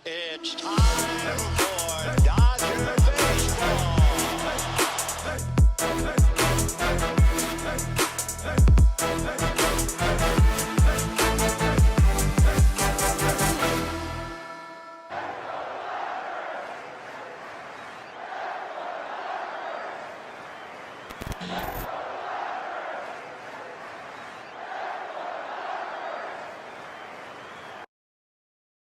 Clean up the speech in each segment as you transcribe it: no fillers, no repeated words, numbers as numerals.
It's time for Dodger Baseball.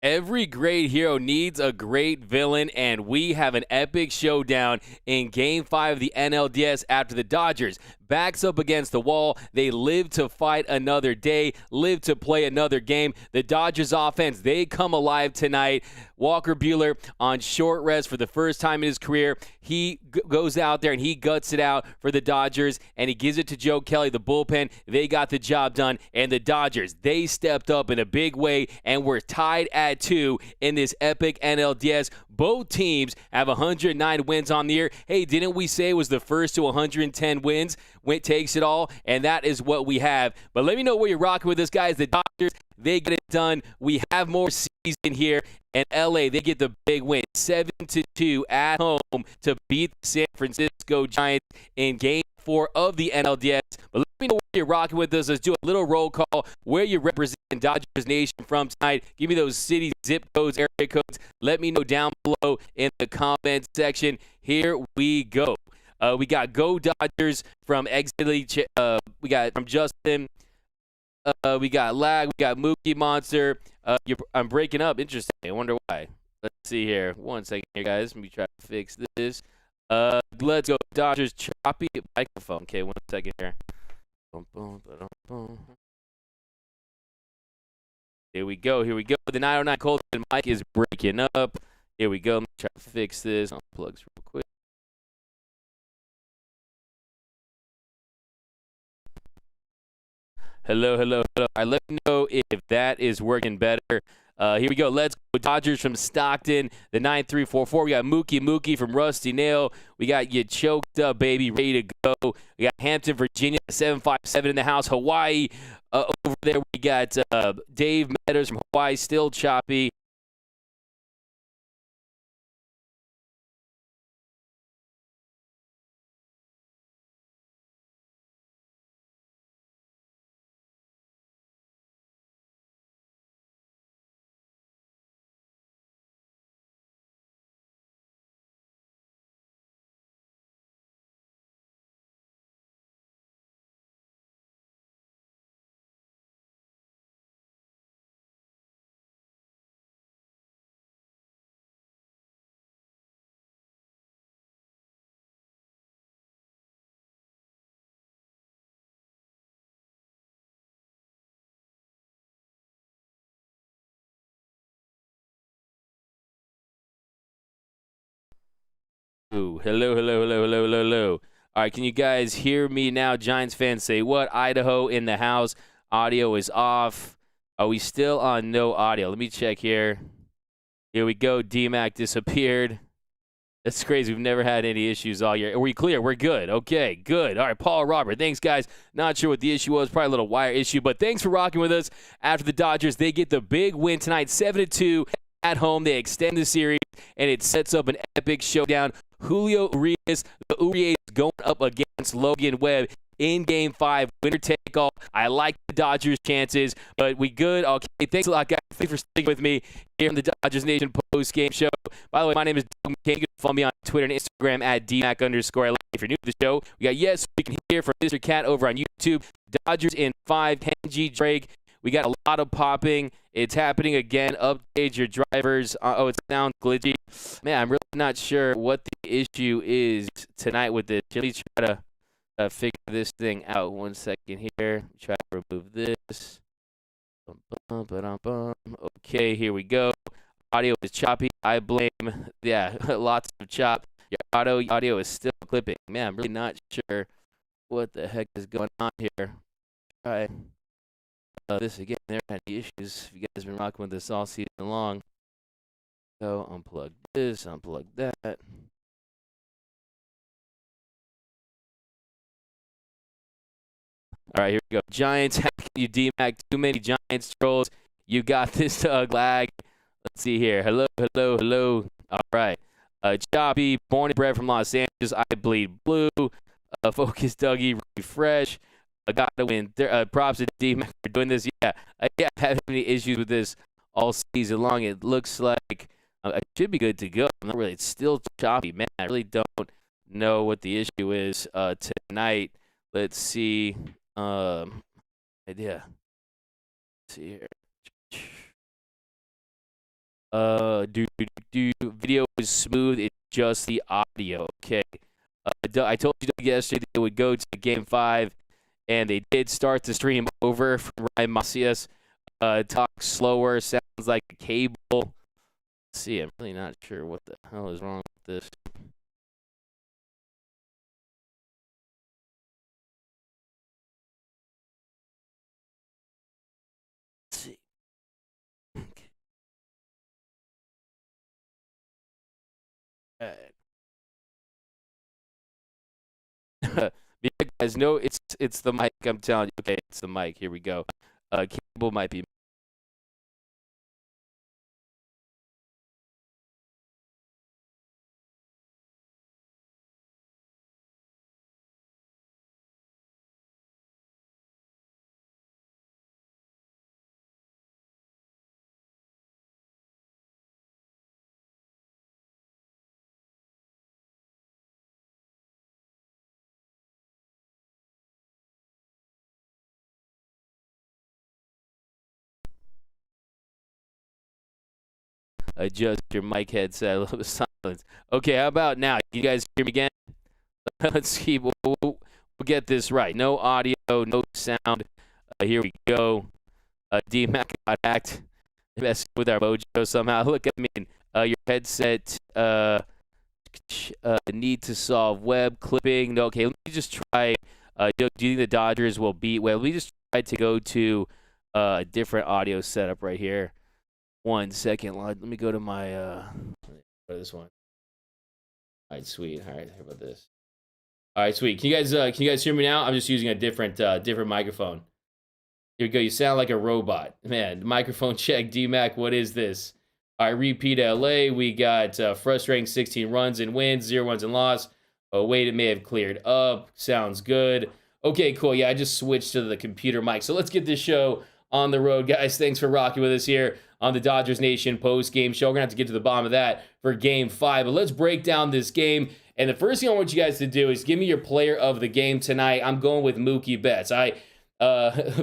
Every great hero needs a great villain, and we have an epic showdown in Game 5 of the NLDS after the Dodgers. Backs up against the wall. They live to fight another day, live to play another game. The Dodgers offense, they come alive tonight. Walker Buehler on short rest for the first time in his career. He goes out there and he guts it out for the Dodgers, and he gives it to Joe Kelly, the bullpen. They got the job done, and the Dodgers, they stepped up in a big way, and we're tied at 2 in this epic NLDS. Both teams have 109 wins on the year. Hey, didn't we say it was the first to 110 wins? Went takes it all, and that is what we have. But let me know where you're rocking with this, guys. The Dodgers, they get it done. We have more season here. And LA, they get the big win, 7-2 at home to beat the San Francisco Giants in Game 4 of the NLDS. But let me know where you're rocking with us. Let's do a little roll call. Where you represent Dodgers Nation from tonight. Give me those city zip codes, area codes. Let me know down below in the comments section. Here we go. We got Go Dodgers from Exit. We got from Justin. We got Lag. We got Mookie Monster. I'm breaking up. Interesting. I wonder why. Let's see here. 1 second here, guys. Let me try to fix this. Let's go Dodgers. Choppy microphone. Okay, 1 second here. Here we go. Here we go. The 909 Colton mic is breaking up. Here we go. Let me try to fix this. Unplug this real quick. Hello, hello, hello. All right, let me know if that is working better. Here we go. Let's go Dodgers from Stockton, the 9344. We got Mookie from Rusty Nail. We got you choked up, baby, ready to go. We got Hampton, Virginia, 757 in the house. Hawaii, over there we got Dave Meadows from Hawaii, still choppy. Ooh, hello, hello, hello, hello, hello, hello. All right, can you guys hear me now? Giants fans say what? Idaho in the house. Audio is off. Are we still on no audio? Let me check here. Here we go. DMAC disappeared. That's crazy. We've never had any issues all year. Are we clear? We're good. Okay, good. All right, Paul Robert. Thanks, guys. Not sure what the issue was. Probably a little wire issue, but thanks for rocking with us. After the Dodgers, they get the big win tonight, 7-2 at home. They extend the series, and it sets up an epic showdown. Julio Urias, the Urias going up against Logan Webb in Game 5. Winner take all. I like the Dodgers' chances, but we good. Okay, thanks a lot, guys. Thanks for sticking with me here on the Dodgers Nation post-game show. By the way, my name is Doug McCain. You can follow me on Twitter and Instagram at DMAC_LA. If you're new to the show, we got Yes, we can hear from Mr. Cat over on YouTube. Dodgers in 5, Kenji Drake. We got a lot of popping. It's happening again. Update your drivers. Oh, it sounds glitchy. Man, I'm really not sure what the issue is tonight with this. Let me try to figure this thing out. 1 second here. Try to remove this. Okay, here we go. Audio is choppy. I blame, lots of chop. Your audio is still clipping. Man, I'm really not sure what the heck is going on here. Try this again. There had any issues. You guys have been rocking with this all season long. So unplug this, unplug that. All right, here we go. Giants, you DMAC, too many Giants trolls. You got this, Lag. Let's see here. Hello, hello, hello. All right. Choppy, born and bred from Los Angeles. I bleed blue. Focus Dougie, refresh. I got to win. Props to D-Mac for doing this. Yeah, I haven't had any issues with this all season long. It looks like I should be good to go. I'm not really. It's still choppy, man. I really don't know what the issue is tonight. Let's see. Idea. Let's see here. Video is smooth. It's just the audio. Okay. I told you yesterday they would go to Game 5, and they did start the stream over from Ryan Macias. Talk slower. Sounds like a cable. Let's see, I'm really not sure what the hell is wrong with this. Let's see. Okay. Yeah, guys, no, it's the mic. I'm telling you. Okay, it's the mic. Here we go. Cable might be. Adjust your mic headset. A little bit of silence. Okay, how about now? You guys hear me again? Let's see. We'll get this right. No audio, no sound. Here we go. D-Mac got hacked. Messed with our mojo somehow. Look, I mean, your headset need to solve web clipping. No, okay, let me just try. Do you think the Dodgers will beat? Well, let me just try to go to a different audio setup right here. 1 second. Let me go to my go to this one. All right, sweet. All right, how about this? All right, sweet. Can you guys hear me now? I'm just using a different microphone. Here we go. You sound like a robot. Man, microphone check. D-Mac, what is this? All right, repeat LA. We got frustrating 16 runs and wins, 0 runs and loss. Oh, wait, it may have cleared up. Sounds good. Okay, cool. Yeah, I just switched to the computer mic. So let's get this show on the road. Guys, thanks for rocking with us here on the Dodgers Nation post-game show. We're going to have to get to the bottom of that for Game 5. But let's break down this game. And the first thing I want you guys to do is give me your player of the game tonight. I'm going with Mookie Betts.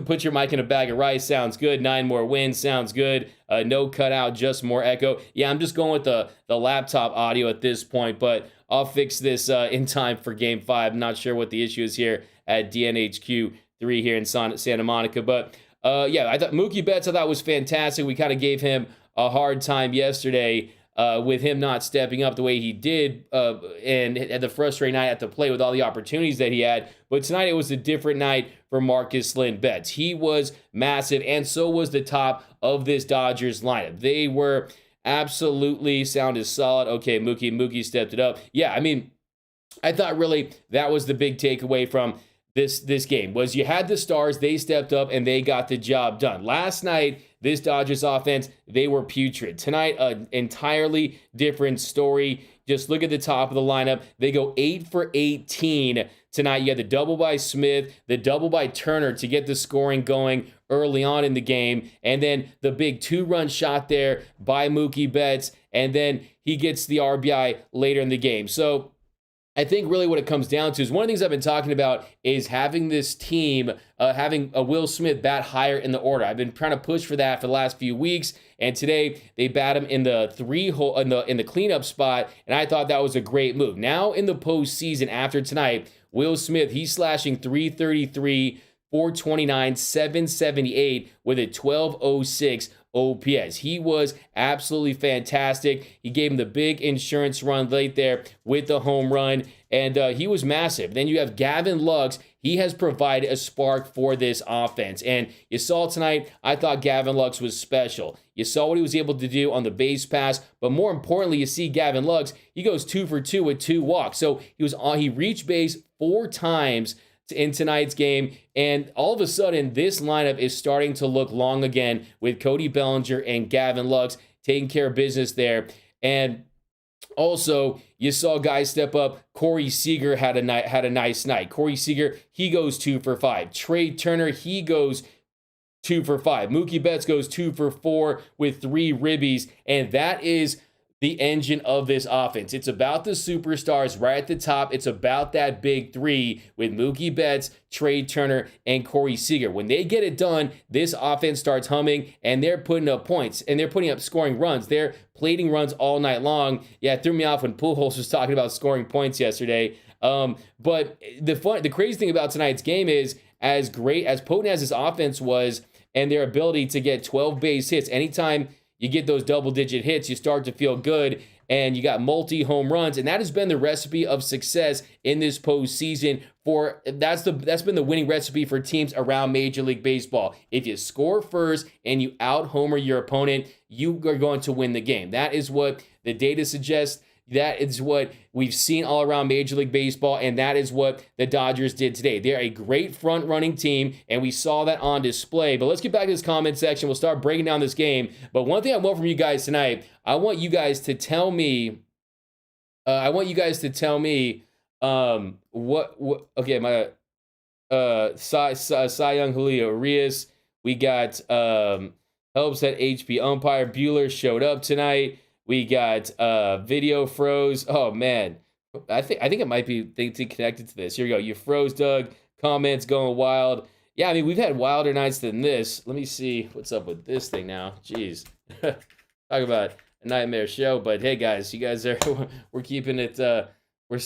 Put your mic in a bag of rice. Sounds good. 9 more wins. Sounds good. No cutout, just more echo. Yeah, I'm just going with the laptop audio at this point, but I'll fix this in time for Game 5. I'm not sure what the issue is here at DNHQ 3 here in Santa Monica. But, yeah, I thought Mookie Betts, I thought was fantastic. We kind of gave him a hard time yesterday with him not stepping up the way he did and at the frustrating night at the plate with all the opportunities that he had. But tonight it was a different night for Marcus Lynn Betts. He was massive, and so was the top of this Dodgers lineup. They were absolutely sounded solid. Okay, Mookie stepped it up. Yeah, I mean, I thought really that was the big takeaway from this game was you had the stars, they stepped up, and they got the job done. Last night, this Dodgers offense, they were putrid. Tonight, an entirely different story. Just look at the top of the lineup. They go 8 for 18 tonight. You had the double by Smith, the double by Turner to get the scoring going early on in the game, and then the big 2-run shot there by Mookie Betts, and then he gets the RBI later in the game. So I think really what it comes down to is one of the things I've been talking about is having this team, having a Will Smith bat higher in the order. I've been trying to push for that for the last few weeks, and today they bat him in the 3-hole in the cleanup spot, and I thought that was a great move. Now in the postseason after tonight, Will Smith, he's slashing .333, .429, .778 with a 12.06 OPS. He was absolutely fantastic. He gave him the big insurance run late there with the home run, and he was massive. Then you have Gavin Lux. He has provided a spark for this offense, and you saw tonight, I thought Gavin Lux was special. You saw what he was able to do on the base pass, but more importantly, you see Gavin Lux, he goes 2 for 2 with 2 walks. So he reached base 4 times in tonight's game, and all of a sudden this lineup is starting to look long again with Cody Bellinger and Gavin Lux taking care of business there. And also, you saw guys step up. Corey Seager had a nice night. Corey Seager, he goes 2 for 5. Trey Turner, he goes 2 for 5. Mookie Betts goes 2 for 4 with 3 ribbies, and that is the engine of this offense. It's about the superstars right at the top. It's about that big three with Mookie Betts, Trey Turner, and Corey Seager. When they get it done, this offense starts humming, and they're putting up points, and they're putting up scoring runs. They're plating runs all night long. Yeah, it threw me off when Pujols was talking about scoring points yesterday. But the crazy thing about tonight's game is, as great, as potent as this offense was, and their ability to get 12 base hits, anytime you get those double-digit hits, you start to feel good, and you got multi-home runs, and that has been the recipe of success in this postseason. That's been the winning recipe for teams around Major League Baseball. If you score first and you out-homer your opponent, you are going to win the game. That is what the data suggests. That is what we've seen all around Major League Baseball, and that is what the Dodgers did today. They're a great front-running team, and we saw that on display. But let's get back to this comment section. We'll start breaking down this game. But one thing I want from you guys tonight, I want you guys to tell me. Okay, my Cy Young Julio Urias. We got helps at HP umpire. Bueller showed up tonight. We got video froze. Oh man, I think it might be connected to this. Here we go. You froze, Doug. Comments going wild. Yeah, I mean, we've had wilder nights than this. Let me see what's up with this thing now. Jeez, talk about a nightmare show. But hey, guys, you guys are we're keeping it. We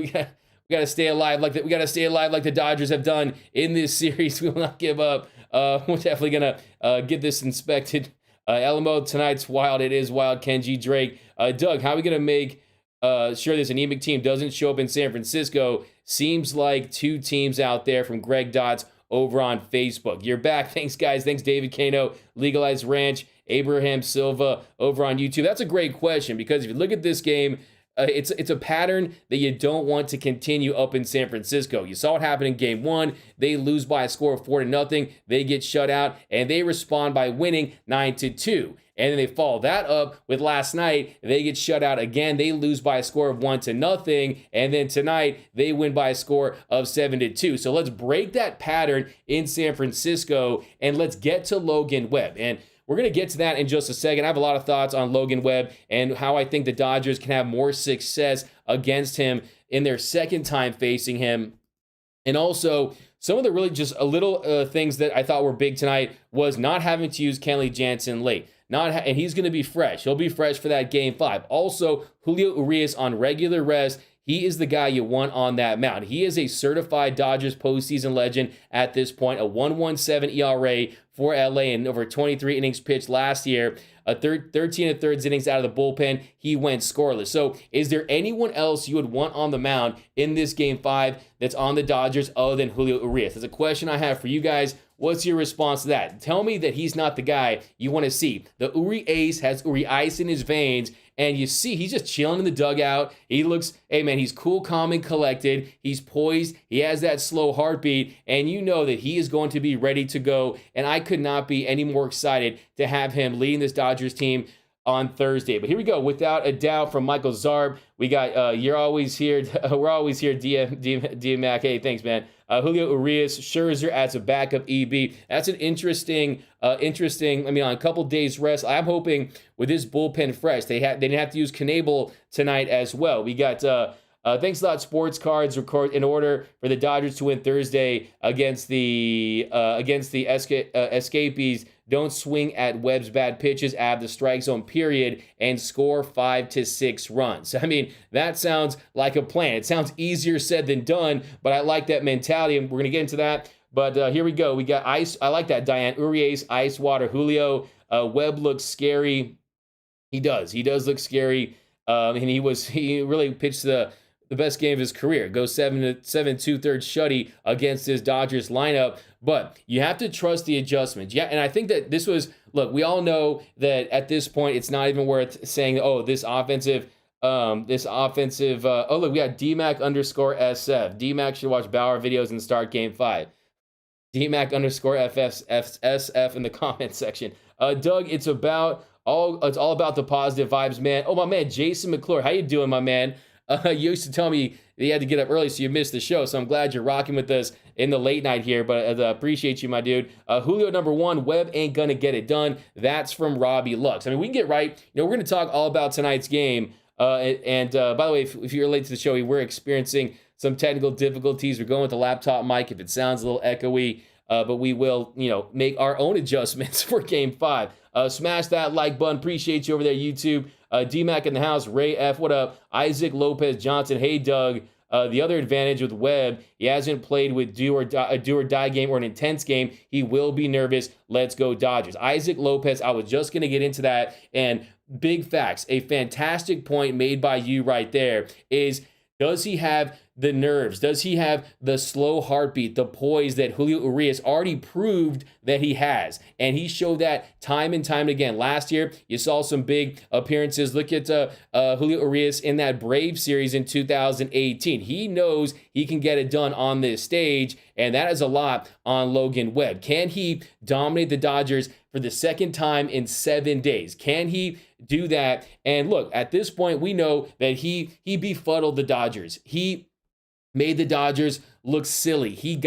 got to stay alive like that. We got to stay alive like the Dodgers have done in this series. We will not give up. We're definitely gonna get this inspected. Elmo, tonight's wild. It is wild. Kenji Drake. Doug, how are we going to make sure this anemic team doesn't show up in San Francisco? Seems like 2 teams out there from Greg Dots over on Facebook. You're back. Thanks, guys. Thanks, David Kano, Legalized Ranch, Abraham Silva over on YouTube. That's a great question, because if you look at this game, it's a pattern that you don't want to continue up in San Francisco. You saw it happen in Game 1. They lose by a score of 4-0. They get shut out, and they respond by winning 9-2. And then they follow that up with last night. They get shut out again. They lose by a score of 1-0. And then tonight, they win by a score of 7-2. So let's break that pattern in San Francisco, and let's get to Logan Webb. And we're going to get to that in just a second. I have a lot of thoughts on Logan Webb and how I think the Dodgers can have more success against him in their second time facing him. And also, some of the really just a little things that I thought were big tonight was not having to use Kenley Jansen late. And he's going to be fresh. He'll be fresh for that Game 5. Also, Julio Urias on regular rest. He is the guy you want on that mound. He is a certified Dodgers postseason legend at this point, a 1.17 ERA for LA in over 23 innings pitched last year, 13 1/3 innings out of the bullpen. He went scoreless. So is there anyone else you would want on the mound in this Game 5 that's on the Dodgers other than Julio Urias? That's a question I have for you guys. What's your response to that? Tell me that he's not the guy you want to see. The Uri Ace has Uri Ice in his veins, and you see he's just chilling in the dugout. He looks, hey man, he's cool, calm, and collected. He's poised. He has that slow heartbeat, and you know that he is going to be ready to go. And I could not be any more excited to have him leading this Dodgers team on Thursday. But here we go. Without a doubt, from Michael Zarb, we got you're always here. We're always here, DM Mac. Hey, thanks, man. Julio Urias, Scherzer as a backup EB. That's an interesting. I mean, on a couple days rest, I'm hoping with this bullpen fresh, they didn't have to use Knebel tonight as well. We got thanks a lot, Sports Cards, record in order for the Dodgers to win Thursday against the Escapees. Don't swing at Webb's bad pitches, add the strike zone, period, and score 5 to 6 runs. I mean, that sounds like a plan. It sounds easier said than done, but I like that mentality, and we're going to get into that. But here we go. We got Ice. I like that, Diane. Urias, Ice Water, Julio. Webb looks scary. He does. He does look scary. And he really pitched the best game of his career. Goes 7 2/3 shutty against his Dodgers lineup. But you have to trust the adjustments. Yeah, and I think that this was, look, we all know that at this point it's not even worth saying, oh, this offensive, oh, look, we got DMAC_SF. DMAC should watch Bauer videos and start Game 5. DMAC_FSF in the comment section. Doug, it's about It's all about the positive vibes, man. Oh, my man, Jason McClure. How you doing, my man? You used to tell me that you had to get up early, so you missed the show. So I'm glad you're rocking with us in the late night here, but appreciate you, my dude. Julio number 1, Webb ain't gonna get it done. That's from Robbie Lux. I mean, we can get right. We're gonna talk all about tonight's game. By the way, if you're late to the show, we're experiencing some technical difficulties. We're going with the laptop mic if it sounds a little echoey, but we will, make our own adjustments for Game 5. Smash that like button. Appreciate you over there, YouTube. D-Mac in the house. Ray F, what up? Isaac Lopez Johnson. Hey, Doug. The other advantage with Webb, he hasn't played with a do or die game or an intense game. He will be nervous. Let's go Dodgers. Isaac Lopez, I was just going to get into that. And big facts, a fantastic point made by you right there is, does he have the nerves? Does he have the slow heartbeat, the poise that Julio Urias already proved that he has? And he showed that time and time again. Last year, you saw some big appearances. Look at Julio Urias in that Brave series in 2018. He knows he can get it done on this stage, and that is a lot on Logan Webb. Can he dominate the Dodgers for the second time in 7 days? Can he do that? And look, at this point, we know that he befuddled the Dodgers. He made the Dodgers look silly. He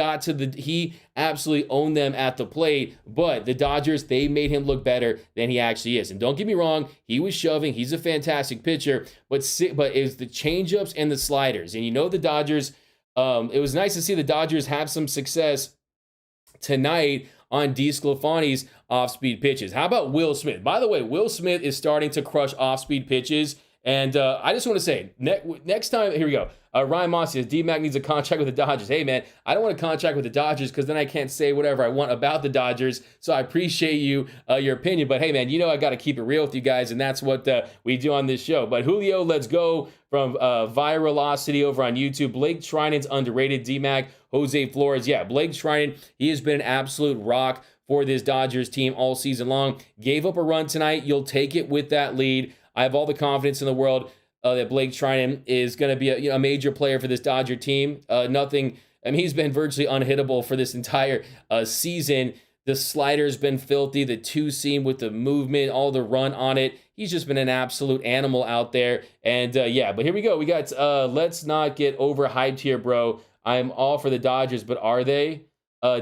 absolutely owned them at the plate, but the Dodgers, they made him look better than he actually is. And don't get me wrong, he was shoving. He's a fantastic pitcher, but it was the changeups and the sliders. And the Dodgers, it was nice to see the Dodgers have some success tonight on DeSclafani's off-speed pitches. How about Will Smith? By the way, Will Smith is starting to crush off-speed pitches. And I just want to say, next time, here we go. Ryan Moss says, D-Mac needs a contract with the Dodgers. Hey, man, I don't want a contract with the Dodgers because then I can't say whatever I want about the Dodgers. So I appreciate your opinion. But, hey, man, I got to keep it real with you guys, and that's what we do on this show. But, Julio, let's go from Viralocity over on YouTube. Blake Trinan's underrated. D-Mac, Jose Flores. Yeah, Blake Trinan, he has been an absolute rock for this Dodgers team all season long. Gave up a run tonight. You'll take it with that lead. I have all the confidence in the world that Blake Trinan is going to be a major player for this Dodger team. He's been virtually unhittable for this entire season. The slider's been filthy. The 2-seam with the movement, all the run on it. He's just been an absolute animal out there. And but here we go. We got, let's not get overhyped here, bro. I'm all for the Dodgers, but are they?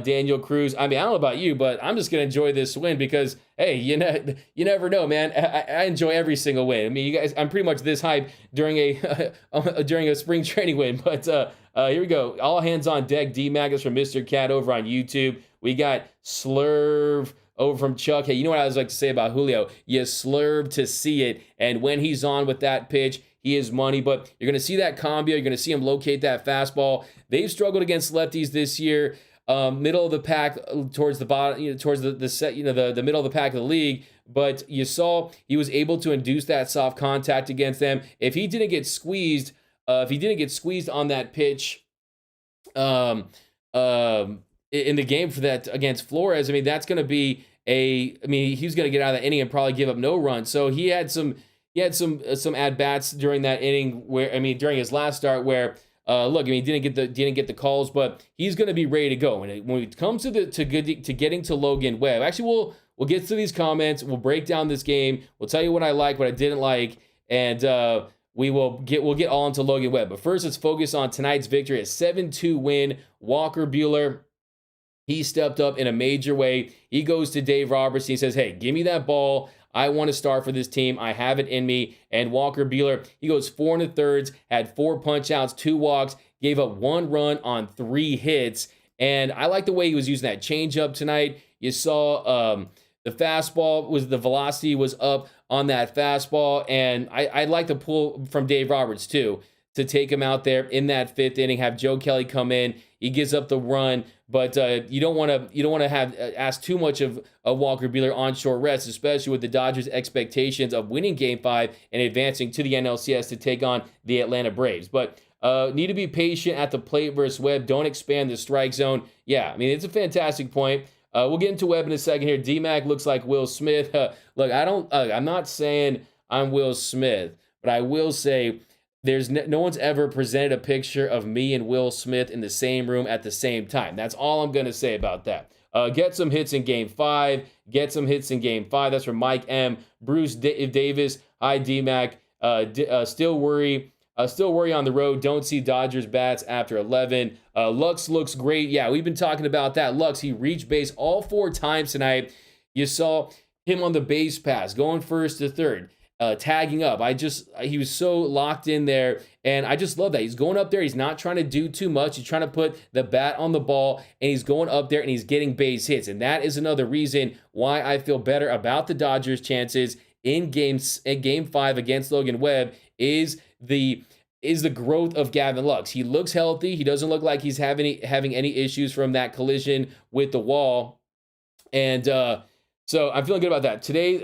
Daniel Cruz. I don't know about you, but I'm just going to enjoy this win because, hey, you never know, man. I enjoy every single win. I mean, you guys, I'm pretty much this hype during a spring training win. But here we go. All hands on deck. D-Mag is from Mr. Cat over on YouTube. We got Slurve over from Chuck. Hey, you know what I always like to say about Julio? You slurve to see it. And when he's on with that pitch, he is money. But you're going to see that combo. You're going to see him locate that fastball. They've struggled against lefties this year. Middle of the pack towards the bottom, towards the set, the middle of the pack of the league. But you saw he was able to induce that soft contact against them. If he didn't get squeezed, on that pitch, in the game for that against Flores, that's going to be he's going to get out of that inning and probably give up no runs. So he had some at bats during that inning during his last start where. He didn't get the calls, but he's going to be ready to go. And when it comes to getting to Logan Webb, actually we'll get to these comments. We'll break down this game. We'll tell you what I like, what I didn't like, and we'll get all into Logan Webb. But first, let's focus on tonight's victory, a 7-2 win. Walker Buehler, he stepped up in a major way. He goes to Dave Roberts. He says, "Hey, give me that ball. I want to start for this team. I have it in me." And Walker Buehler, he goes 4 1/3, had 4 punch-outs, 2 walks, gave up 1 run on 3 hits. And I like the way he was using that changeup tonight. You saw the fastball the velocity was up on that fastball. And I'd like to pull from Dave Roberts too, to take him out there in that 5th inning, have Joe Kelly come in. He gives up the run, but you don't want to have ask too much of Walker Buehler on short rest, especially with the Dodgers' expectations of winning Game 5 and advancing to the NLCS to take on the Atlanta Braves. But need to be patient at the plate versus Webb. Don't expand the strike zone. Yeah, it's a fantastic point. We'll get into Webb in a second here. D-Mac looks like Will Smith. Look, I'm not saying I'm Will Smith, but I will say. There's no one's ever presented a picture of me and Will Smith in the same room at the same time. That's all I'm going to say about that. Get some hits in Game 5. Get some hits in Game 5. That's from Mike M. Bruce Davis. Hi, D-Mac. Still worry on the road. Don't see Dodgers bats after 11. Lux looks great. Yeah, we've been talking about that. Lux, he reached base all 4 times tonight. You saw him on the base pass, going first to third, tagging up. He was so locked in there, and I just love that. He's going up there. He's not trying to do too much. He's trying to put the bat on the ball, and he's going up there, and he's getting base hits. And that is another reason why I feel better about the Dodgers' chances in Game 5 against Logan Webb is the growth of Gavin Lux. He looks healthy. He doesn't look like he's having any issues from that collision with the wall. And so I'm feeling good about that. Today,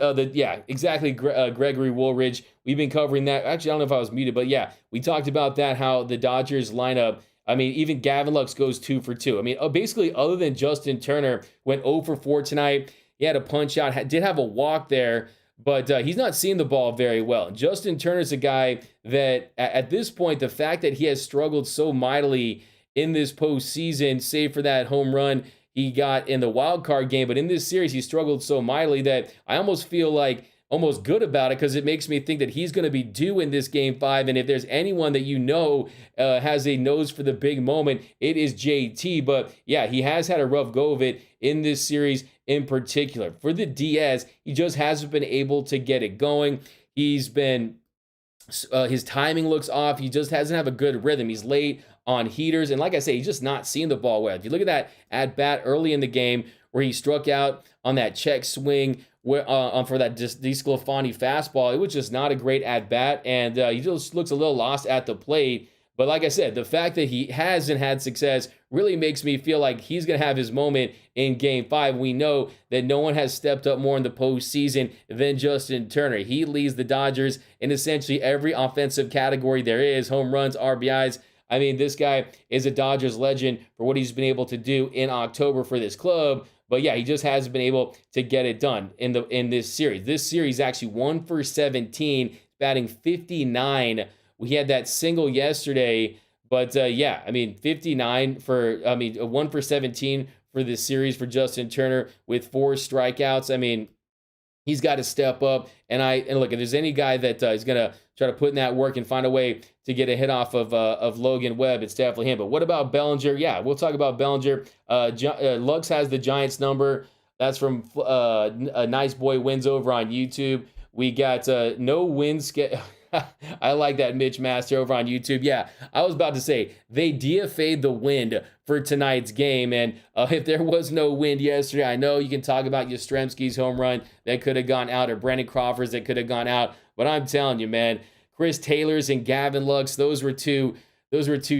exactly, Gregory Woolridge. We've been covering that. Actually, I don't know if I was muted, but yeah, we talked about that, how the Dodgers lineup, I mean, even Gavin Lux goes 2 for 2. I mean, basically, other than Justin Turner, went 0 for 4 tonight. He had a punch out, did have a walk there, but he's not seeing the ball very well. Justin Turner's a guy that, at this point, the fact that he has struggled so mightily in this postseason, save for that home run he got in the wild card game, but in this series, he struggled so mightily that I almost feel like almost good about it, because it makes me think that he's going to be due in this Game 5. And if there's anyone that has a nose for the big moment, it is JT. But yeah, he has had a rough go of it in this series in particular. For the DS, he just hasn't been able to get it going. His timing looks off. He just doesn't have a good rhythm. He's late on heaters. And like I say, he's just not seeing the ball well. If you look at that at bat early in the game where he struck out on that check swing for that DeSclafani fastball, it was just not a great at bat. And he just looks a little lost at the plate. But like I said, the fact that he hasn't had success really makes me feel like he's going to have his moment in Game 5. We know that no one has stepped up more in the postseason than Justin Turner. He leads the Dodgers in essentially every offensive category there is: home runs, RBIs. I mean, this guy is a Dodgers legend for what he's been able to do in October for this club. But yeah, he just hasn't been able to get it done in this series. This series actually 1 for 17, batting 59. We had that single yesterday, but 59 for, 1 for 17 for this series for Justin Turner with 4 strikeouts. I mean, he's got to step up. And look, if there's any guy that is going to try to put in that work and find a way to get a hit off of Logan Webb, it's definitely him. But what about Bellinger? Yeah, we'll talk about Bellinger. Lux has the Giants number. That's from a Nice Boy Wins over on YouTube. We got no wins. I like that, Mitch Master over on YouTube. Yeah, I was about to say, they DFA'd the wind for tonight's game. And if there was no wind yesterday, I know you can talk about Yastrzemski's home run that could have gone out, or Brandon Crawford's that could have gone out. But I'm telling you, man, Chris Taylor's and Gavin Lux, those were two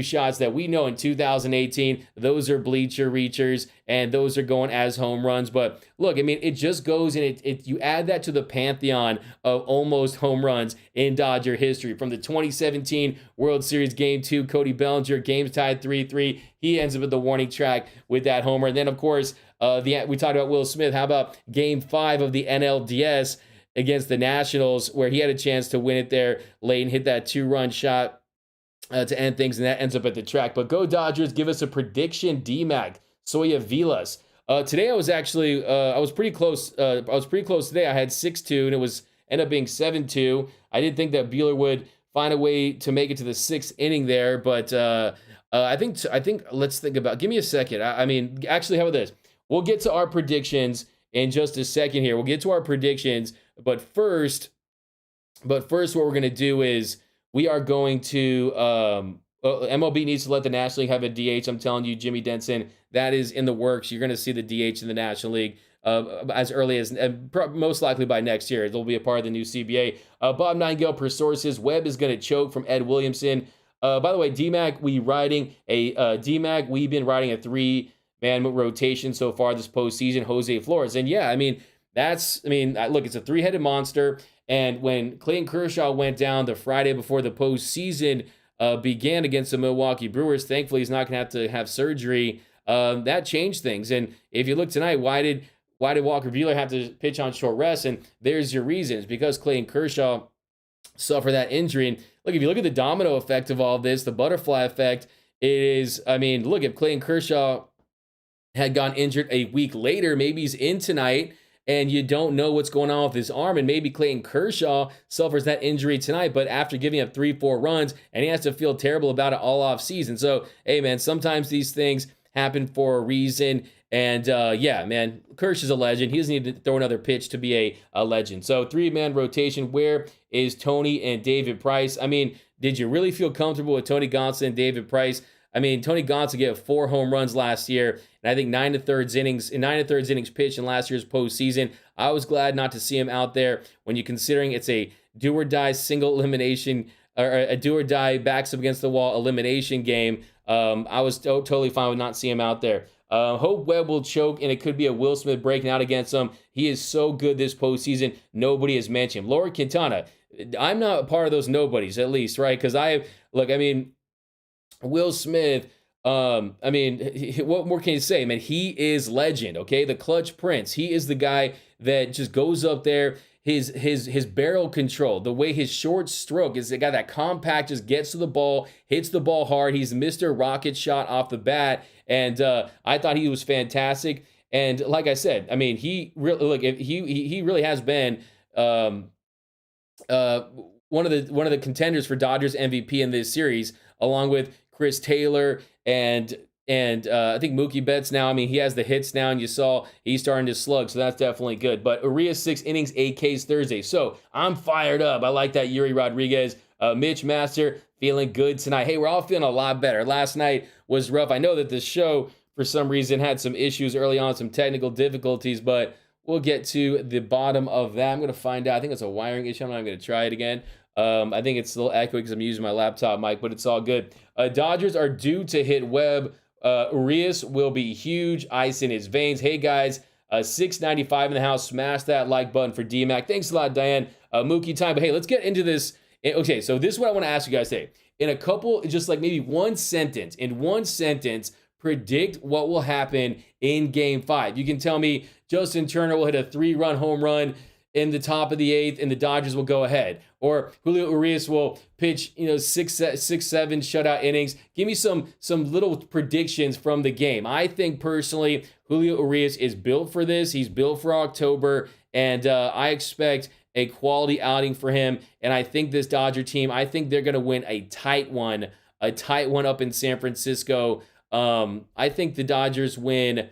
shots that we know in 2018, those are bleacher reachers, and those are going as home runs. But look, I mean, it just goes, and you add that to the pantheon of almost home runs in Dodger history. From the 2017 World Series Game 2, Cody Bellinger, games tied 3-3. He ends up at the warning track with that homer. And then, of course, we talked about Will Smith. How about Game 5 of the NLDS against the Nationals, where he had a chance to win it there late and hit that 2-run shot to end things, and that ends up at the track. But go Dodgers, give us a prediction, D-Mac, Soya Vilas. Today I was actually, I was pretty close. I was pretty close today. I had 6-2, and it ended up being 7-2. I didn't think that Buehler would find a way to make it to the 6th inning there, but I think let's think about, give me a second. I mean, actually, how about this? We'll get to our predictions in just a second here. We'll get to our predictions, but first, what we're going to do is we are going to, MLB needs to let the National League have a DH. I'm telling you, Jimmy Denson, that is in the works. You're going to see the DH in the National League as early as, most likely by next year. It'll be a part of the new CBA. Bob Nightingale, per sources, Webb is going to choke from Ed Williamson. By the way, DMAC, we've been riding a 3-man rotation so far this postseason, Jose Flores. And yeah, I mean, look, it's a 3-headed monster. And when Clayton Kershaw went down the Friday before the postseason began against the Milwaukee Brewers, thankfully he's not going to have surgery. That changed things. And if you look tonight, why did Walker Buehler have to pitch on short rest? And there's your reasons. Because Clayton Kershaw suffered that injury. And look, if you look at the domino effect of all this, the butterfly effect, it is, I mean, look, if Clayton Kershaw had gotten injured a week later. Maybe he's in tonight and you don't know what's going on with his arm. And maybe Clayton Kershaw suffers that injury tonight, but after giving up 3-4 runs, and he has to feel terrible about it all off season. So, hey, man, sometimes these things happen for a reason. And yeah, man, Kersh is a legend. He doesn't need to throw another pitch to be a legend. So 3-man rotation. Where is Tony and David Price? I mean, did you really feel comfortable with Tony Gonsolin and David Price? I mean, Tony Gonsolin gave 4 home runs last year, and I think 9 1/3 innings pitched in last year's postseason. I was glad not to see him out there when you're considering it's a do or die single elimination or a do or die backs up against the wall elimination game. I was totally fine with not seeing him out there. Hope Webb will choke, and it could be a Will Smith breaking out against him. He is so good this postseason. Nobody has mentioned him. Laura Quintana, I'm not a part of those nobodies, at least, right? Because Will Smith, what more can you say, man? He is legend, okay? The clutch prince. He is the guy that just goes up there. His barrel control, the way his short stroke is, the guy that compact, just gets to the ball, hits the ball hard. He's Mr. Rocket Shot off the bat, and I thought he was fantastic. And like I said, I mean, he really has been one of the contenders for Dodgers MVP in this series, along with Chris Taylor and I think Mookie Betts now. I mean, he has the hits now, and you saw he's starting to slug, so that's definitely good. But Urias 6 innings, 8 Ks Thursday. So I'm fired up. I like that. Yuri Rodriguez. Mitch Master feeling good tonight. Hey, we're all feeling a lot better. Last night was rough. I know that the show, for some reason, had some issues early on, some technical difficulties, but we'll get to the bottom of that. I'm going to find out. I think it's a wiring issue. I'm not going to try it again. I think it's a little echoey because I'm using my laptop mic, but it's all good. Dodgers are due to hit Webb. Urias will be huge. Ice in his veins. Hey, guys, 695 in the house. Smash that like button for DMAC. Thanks a lot, Diane. Mookie time. But hey, let's get into this. Okay, so this is what I want to ask you guys today. In a couple, just like maybe one sentence, predict what will happen in Game 5. You can tell me Justin Turner will hit a 3-run home run in the top of the 8th, and the Dodgers will go ahead. Or Julio Urias will pitch, 6-7 shutout innings. Give me some little predictions from the game. I think personally, Julio Urias is built for this. He's built for October, and I expect a quality outing for him. And I think this Dodger team, I think they're going to win a tight one up in San Francisco. I think the Dodgers win.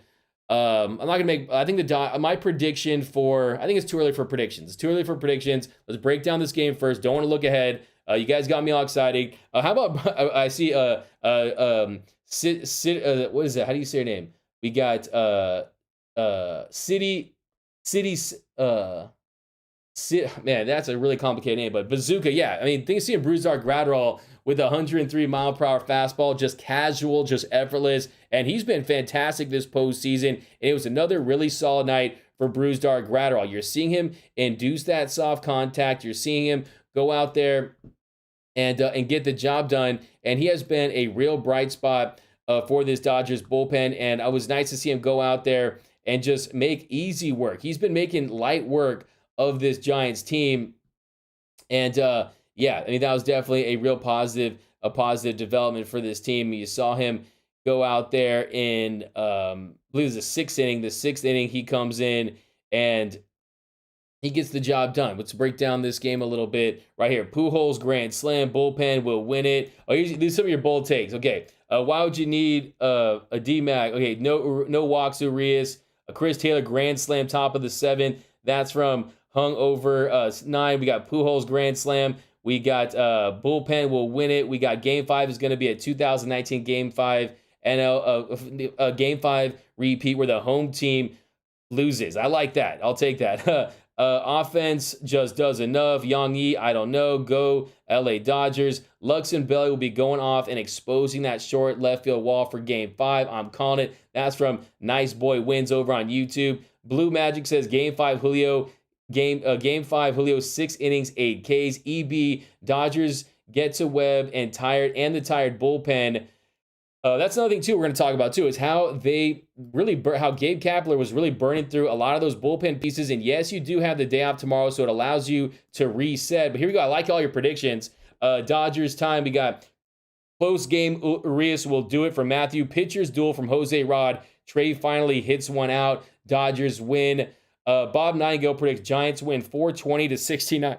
I'm not gonna make. I think my prediction for. I think it's too early for predictions. Let's break down this game first. Don't want to look ahead. You guys got me all excited. How about I see what is that? How do you say your name? We got man, that's a really complicated name, but Bazooka, yeah. I mean, think of seeing Brusdar Graterol with a 103-mile-per-hour fastball, just casual, just effortless, and he's been fantastic this postseason, and it was another really solid night for Brusdar Graterol. You're seeing him induce that soft contact. You're seeing him go out there and get the job done, and he has been a real bright spot for this Dodgers bullpen, and it was nice to see him go out there and just make easy work. He's been making light work of this Giants team, and yeah, I mean, that was definitely a real positive development for this team. You saw him go out there in, I believe it was the sixth inning. He comes in and he gets the job done. Let's break down this game a little bit right here. Pujols grand slam, bullpen will win it. Oh, these are some of your bold takes. Okay, why would you need a DMAC? Okay, no walks, Urias. A Chris Taylor grand slam, top of the 7th. That's from Hung over 9. We got Pujols grand slam. We got bullpen will win it. We got Game 5 is going to be a 2019 Game 5 Game 5 repeat where the home team loses. I like that. I'll take that. Offense just does enough. Yang Yi, I don't know. Go LA Dodgers. Lux and Belly will be going off and exposing that short left field wall for Game 5. I'm calling it. That's from Nice Boy Wins over on YouTube. Blue Magic says Game 5 Julio. Game 5 Julio 6 innings, 8 Ks. EB Dodgers get to Webb and the tired bullpen. That's another thing too we're going to talk about too, is how they really how Gabe Kapler was really burning through a lot of those bullpen pieces. And yes, you do have the day off tomorrow, so it allows you to reset. But here we go. I like all your predictions. Dodgers time. We got close game. Urias will do it from Matthew. Pitchers duel from Jose Rod. Trey finally hits one out. Dodgers win. Bob Nightingale predicts Giants win 420-69.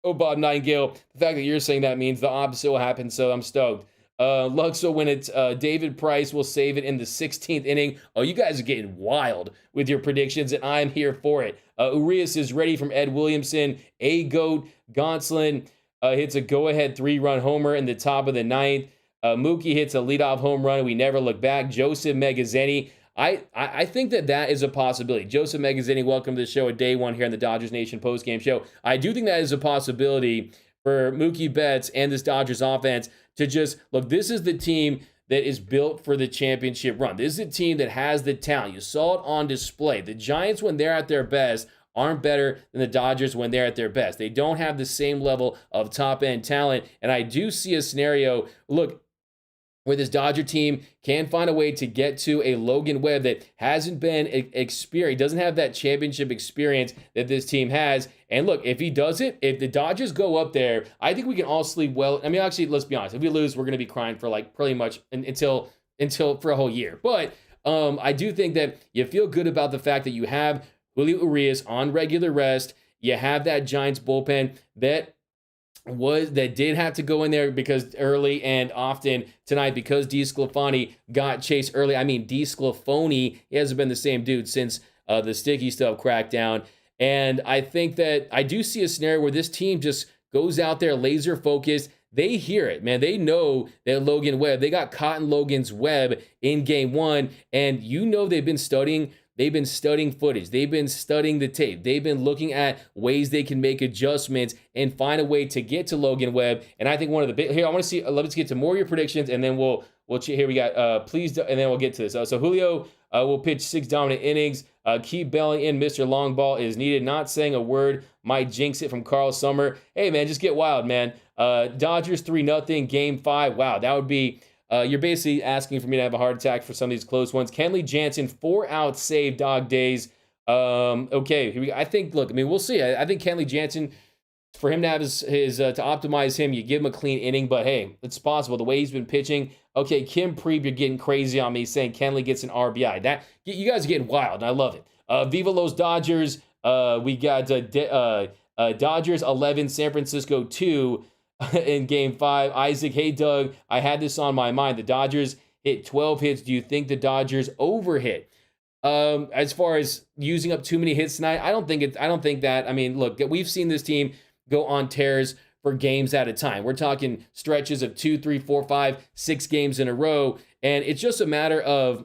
Oh, Bob Nightingale, the fact that you're saying that means the opposite will happen, so I'm stoked. Lux will win it. David Price will save it in the 16th inning. Oh, you guys are getting wild with your predictions, and I'm here for it. Urias is ready from Ed Williamson. A-Goat Gonsolin hits a go-ahead 3-run homer in the top of the 9th. Mookie hits a leadoff home run. We never look back. Joseph Megazzini. I think that is a possibility. Joseph Megazzini, welcome to the show at day one here on the Dodgers Nation postgame show. I do think that is a possibility for Mookie Betts and this Dodgers offense to just, look, this is the team that is built for the championship run. This is a team that has the talent. You saw it on display. The Giants, when they're at their best, aren't better than the Dodgers when they're at their best. They don't have the same level of top-end talent, and I do see a scenario, look, where this Dodger team can find a way to get to a Logan Webb that hasn't been experienced, doesn't have that championship experience that this team has. And look, if he does it, if the Dodgers go up there, I think we can all sleep well. I mean, actually, let's be honest. If we lose, we're going to be crying for like pretty much until for a whole year. But I do think that you feel good about the fact that you have Julio Urias on regular rest. You have that Giants bullpen that did have to go in there because early and often tonight because DeSclafani got chased early. I mean, DeSclafani, he hasn't been the same dude since the sticky stuff crackdown. And I think that I do see a scenario where this team just goes out there laser focused. They hear it, man. They know that Logan Webb, they got caught in Logan's web in game one. And you know they've been studying footage. They've been studying the tape. They've been looking at ways they can make adjustments and find a way to get to Logan Webb. And I think one of the big here, I want to see. Let's get to more of your predictions, and then we'll here we got please, and then we'll get to this. So Julio will pitch 6 dominant innings. Keep belling in. Mr. Long Ball is needed. Not saying a word might jinx it from Carl Summer. Hey man, just get wild, man. Dodgers 3-0 game 5. Wow, that would be. You're basically asking for me to have a heart attack for some of these close ones. Kenley Jansen, 4-out save, dog days. Okay, here we go. I think, look, I mean, we'll see. I think Kenley Jansen, for him to have his to optimize him, you give him a clean inning, but hey, it's possible. The way he's been pitching. Okay, Kim Preeb, you're getting crazy on me saying Kenley gets an RBI. That you guys are getting wild, and I love it. Viva Los Dodgers. We got Dodgers 11, San Francisco 2. In game 5, Isaac, hey Doug, I had this on my mind. The Dodgers hit 12 hits. Do you think the Dodgers overhit? As far as using up too many hits tonight, I don't think that. I mean, look, we've seen this team go on tears for games at a time. We're talking stretches of 2, 3, 4, 5, 6 games in a row, and it's just a matter of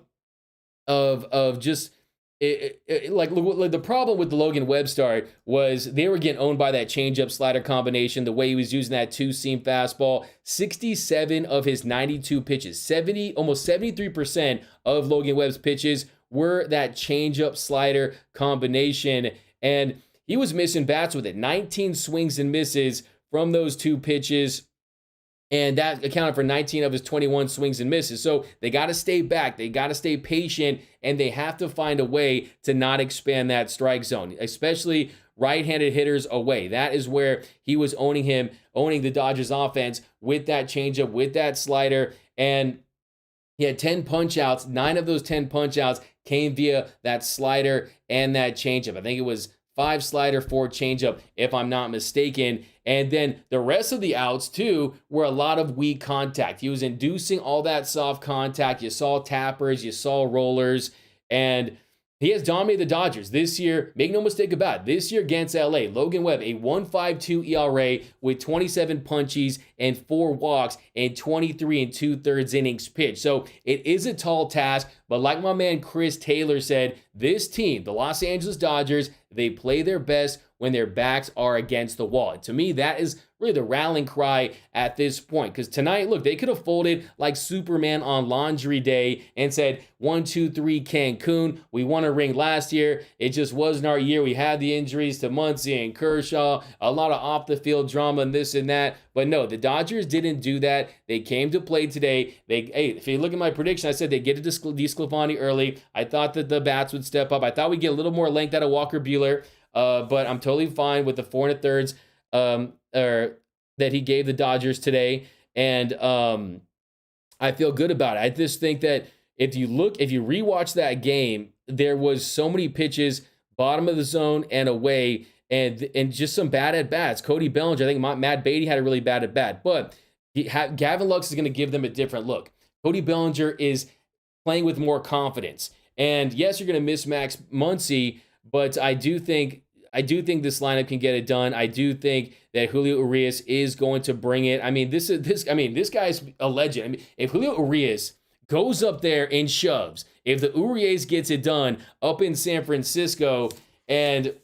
just. Like the problem with the Logan Webb start was they were getting owned by that changeup slider combination, the way he was using that 2-seam fastball. 67 of his 92 pitches, almost 73% of Logan Webb's pitches were that changeup slider combination, and he was missing bats with it. 19 swings and misses from those 2 pitches. And that accounted for 19 of his 21 swings and misses. So they got to stay back. They got to stay patient, and they have to find a way to not expand that strike zone, especially right-handed hitters away. That is where he was owning the Dodgers offense with that changeup, with that slider. And he had 10 punch-outs. 9 of those 10 punch-outs came via that slider and that changeup. I think it was 5 slider, 4 changeup, if I'm not mistaken. And then the rest of the outs, too, were a lot of weak contact. He was inducing all that soft contact. You saw tappers, you saw rollers, and he has dominated the Dodgers this year. Make no mistake about it. This year against LA, Logan Webb, a 1.52 ERA with 27 punchies and 4 walks and 23 2/3 innings pitched. So it is a tall task, but like my man Chris Taylor said, this team, the Los Angeles Dodgers, they play their best when their backs are against the wall. And to me, that is really the rallying cry at this point. Because tonight, look, they could have folded like Superman on laundry day and said, 1, 2, 3, Cancun. We won a ring last year. It just wasn't our year. We had the injuries to Muncy and Kershaw, a lot of off-the-field drama and this and that. But no, the Dodgers didn't do that. They came to play today. If you look at my prediction, I said they get to DeSclafani early. I thought that the bats would step up. I thought we'd get a little more length out of Walker Buehler. But I'm totally fine with the 4 1/3 that he gave the Dodgers today. And I feel good about it. I just think that if you rewatch that game, there was so many pitches, bottom of the zone and away, and just some bad at bats. Cody Bellinger, I think Matt Beatty had a really bad at bat, but Gavin Lux is going to give them a different look. Cody Bellinger is playing with more confidence. And yes, you're going to miss Max Muncy, but I do think this lineup can get it done. I do think that Julio Urias is going to bring it. I mean, this guy's a legend. I mean, if Julio Urias goes up there and shoves, if the Urias gets it done up in San Francisco and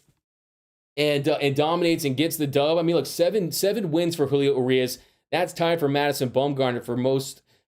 dominates and gets the dub, I mean, look, seven wins for Julio Urias. That's tied for Madison Bumgarner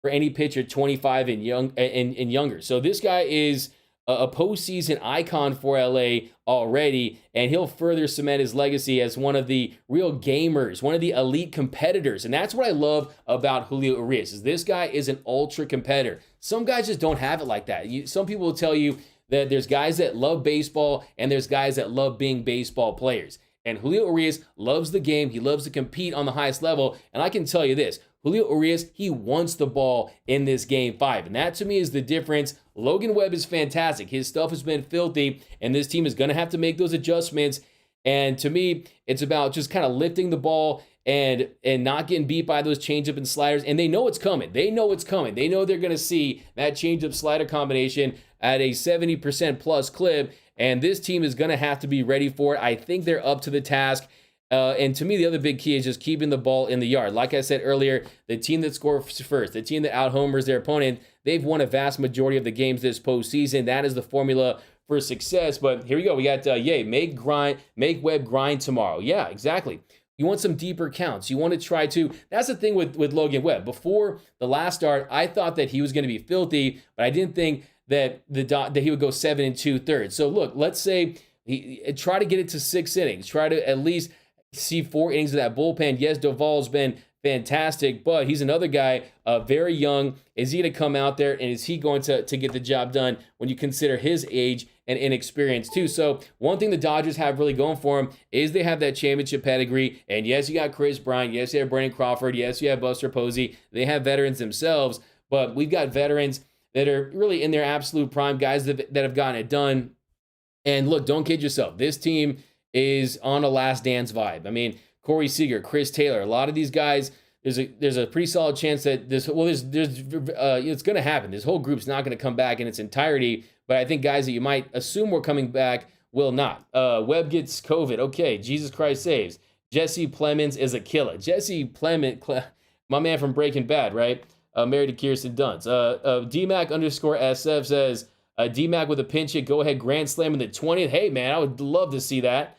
for any pitcher 25 and younger. So this guy is a postseason icon for LA already, and he'll further cement his legacy as one of the real gamers, one of the elite competitors. And that's what I love about Julio Urias, is this guy is an ultra competitor. Some guys just don't have it like that. Some people will tell you that there's guys that love baseball and there's guys that love being baseball players. And Julio Urias loves the game. He loves to compete on the highest level. And I can tell you this, Julio Urias, he wants the ball in this Game 5. And that, to me, is the difference. Logan Webb is fantastic. His stuff has been filthy, and this team is going to have to make those adjustments. And to me, it's about just kind of lifting the ball and not getting beat by those changeup and sliders. And they know it's coming. They know it's coming. They know they're going to see that changeup slider combination at a 70% plus clip. And this team is going to have to be ready for it. I think they're up to the task. And to me, the other big key is just keeping the ball in the yard. Like I said earlier, the team that scores first, the team that out-homers their opponent, they've won a vast majority of the games this postseason. That is the formula for success. But here we go. We got, make Webb grind tomorrow. Yeah, exactly. You want some deeper counts. You want to try to, that's the thing with Logan Webb. Before the last start, I thought that he was going to be filthy, but I didn't think that he would go 7 2/3. So look, let's say try to get it to 6 innings. Try to at least see 4 innings of that bullpen. Yes, Duvall's been fantastic, but he's another guy, very young. Is he going to come out there, and is he going to get the job done when you consider his age and inexperience too? So one thing the Dodgers have really going for them is they have that championship pedigree. And yes, you got Chris Bryant. Yes, you have Brandon Crawford. Yes, you have Buster Posey. They have veterans themselves, but we've got veterans that are really in their absolute prime, guys that have gotten it done. And look, don't kid yourself. This team is on a last dance vibe. I mean, Corey Seager, Chris Taylor, a lot of these guys, there's a pretty solid chance that it's going to happen. This whole group's not going to come back in its entirety, but I think guys that you might assume were coming back will not. Webb gets COVID. Okay, Jesus Christ saves. Jesse Plemons is a killer. Jesse Plemons, my man from Breaking Bad, right? Married to Kirsten Dunst. DMac_SF says, DMac with a pinch hit, go ahead, grand slam in the 20th. Hey, man, I would love to see that.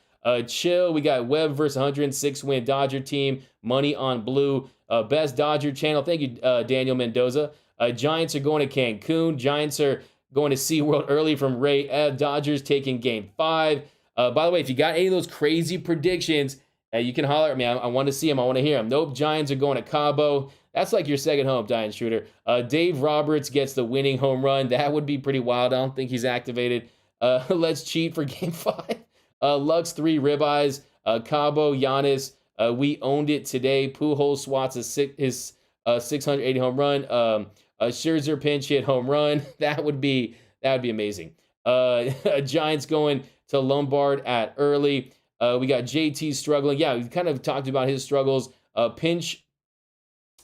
Chill, we got Webb versus 106 win Dodger team. Money on blue. Best Dodger channel. Thank you, Daniel Mendoza. Giants are going to Cancun. Giants are going to SeaWorld early from Ray F. Dodgers taking Game 5. By the way, if you got any of those crazy predictions, you can holler at me. I want to see them. I want to hear them. Nope, Giants are going to Cabo. That's like your second home, Diane Shooter. Dave Roberts gets the winning home run. That would be pretty wild. I don't think he's activated. Let's cheat for Game 5. Lux 3 ribeyes. Cabo, Giannis. We owned it today. Pujols swats his 680 home run. Scherzer pinch hit home run. That would be amazing. Giants going to Lombard at early. We got JT struggling. Yeah, we kind of talked about his struggles. Pinch.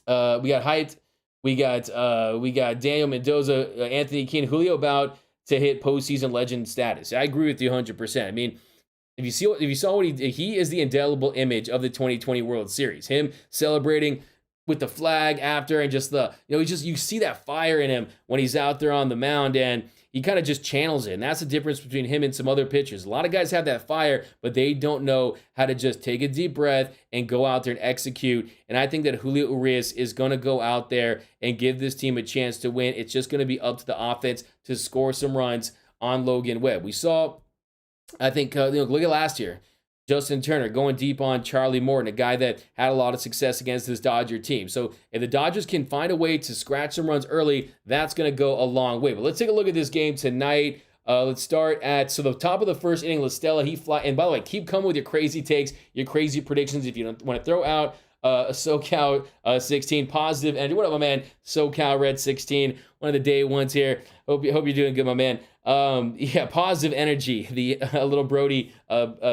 We got Height. We got Daniel Mendoza, Anthony King, Julio about to hit postseason legend status. I agree with you 100%. I mean, if you saw what he is the indelible image of the 2020 World Series. Him celebrating with the flag after, and just you see that fire in him when he's out there on the mound, and he kind of just channels it. And that's the difference between him and some other pitchers. A lot of guys have that fire, but they don't know how to just take a deep breath and go out there and execute. And I think that Julio Urias is going to go out there and give this team a chance to win. It's just going to be up to the offense to score some runs on Logan Webb. We saw, I think, look at last year. Justin Turner going deep on Charlie Morton, a guy that had a lot of success against this Dodger team. So if the Dodgers can find a way to scratch some runs early, that's going to go a long way. But let's take a look at this game tonight. Let's start at, the top of the first inning, La Stella, and by the way, keep coming with your crazy takes, your crazy predictions. If you don't want to throw out SoCal 16, positive energy. What up, my man? SoCal Red 16, one of the day ones here. Hope you're doing good, my man. Yeah, positive energy. The little Brody,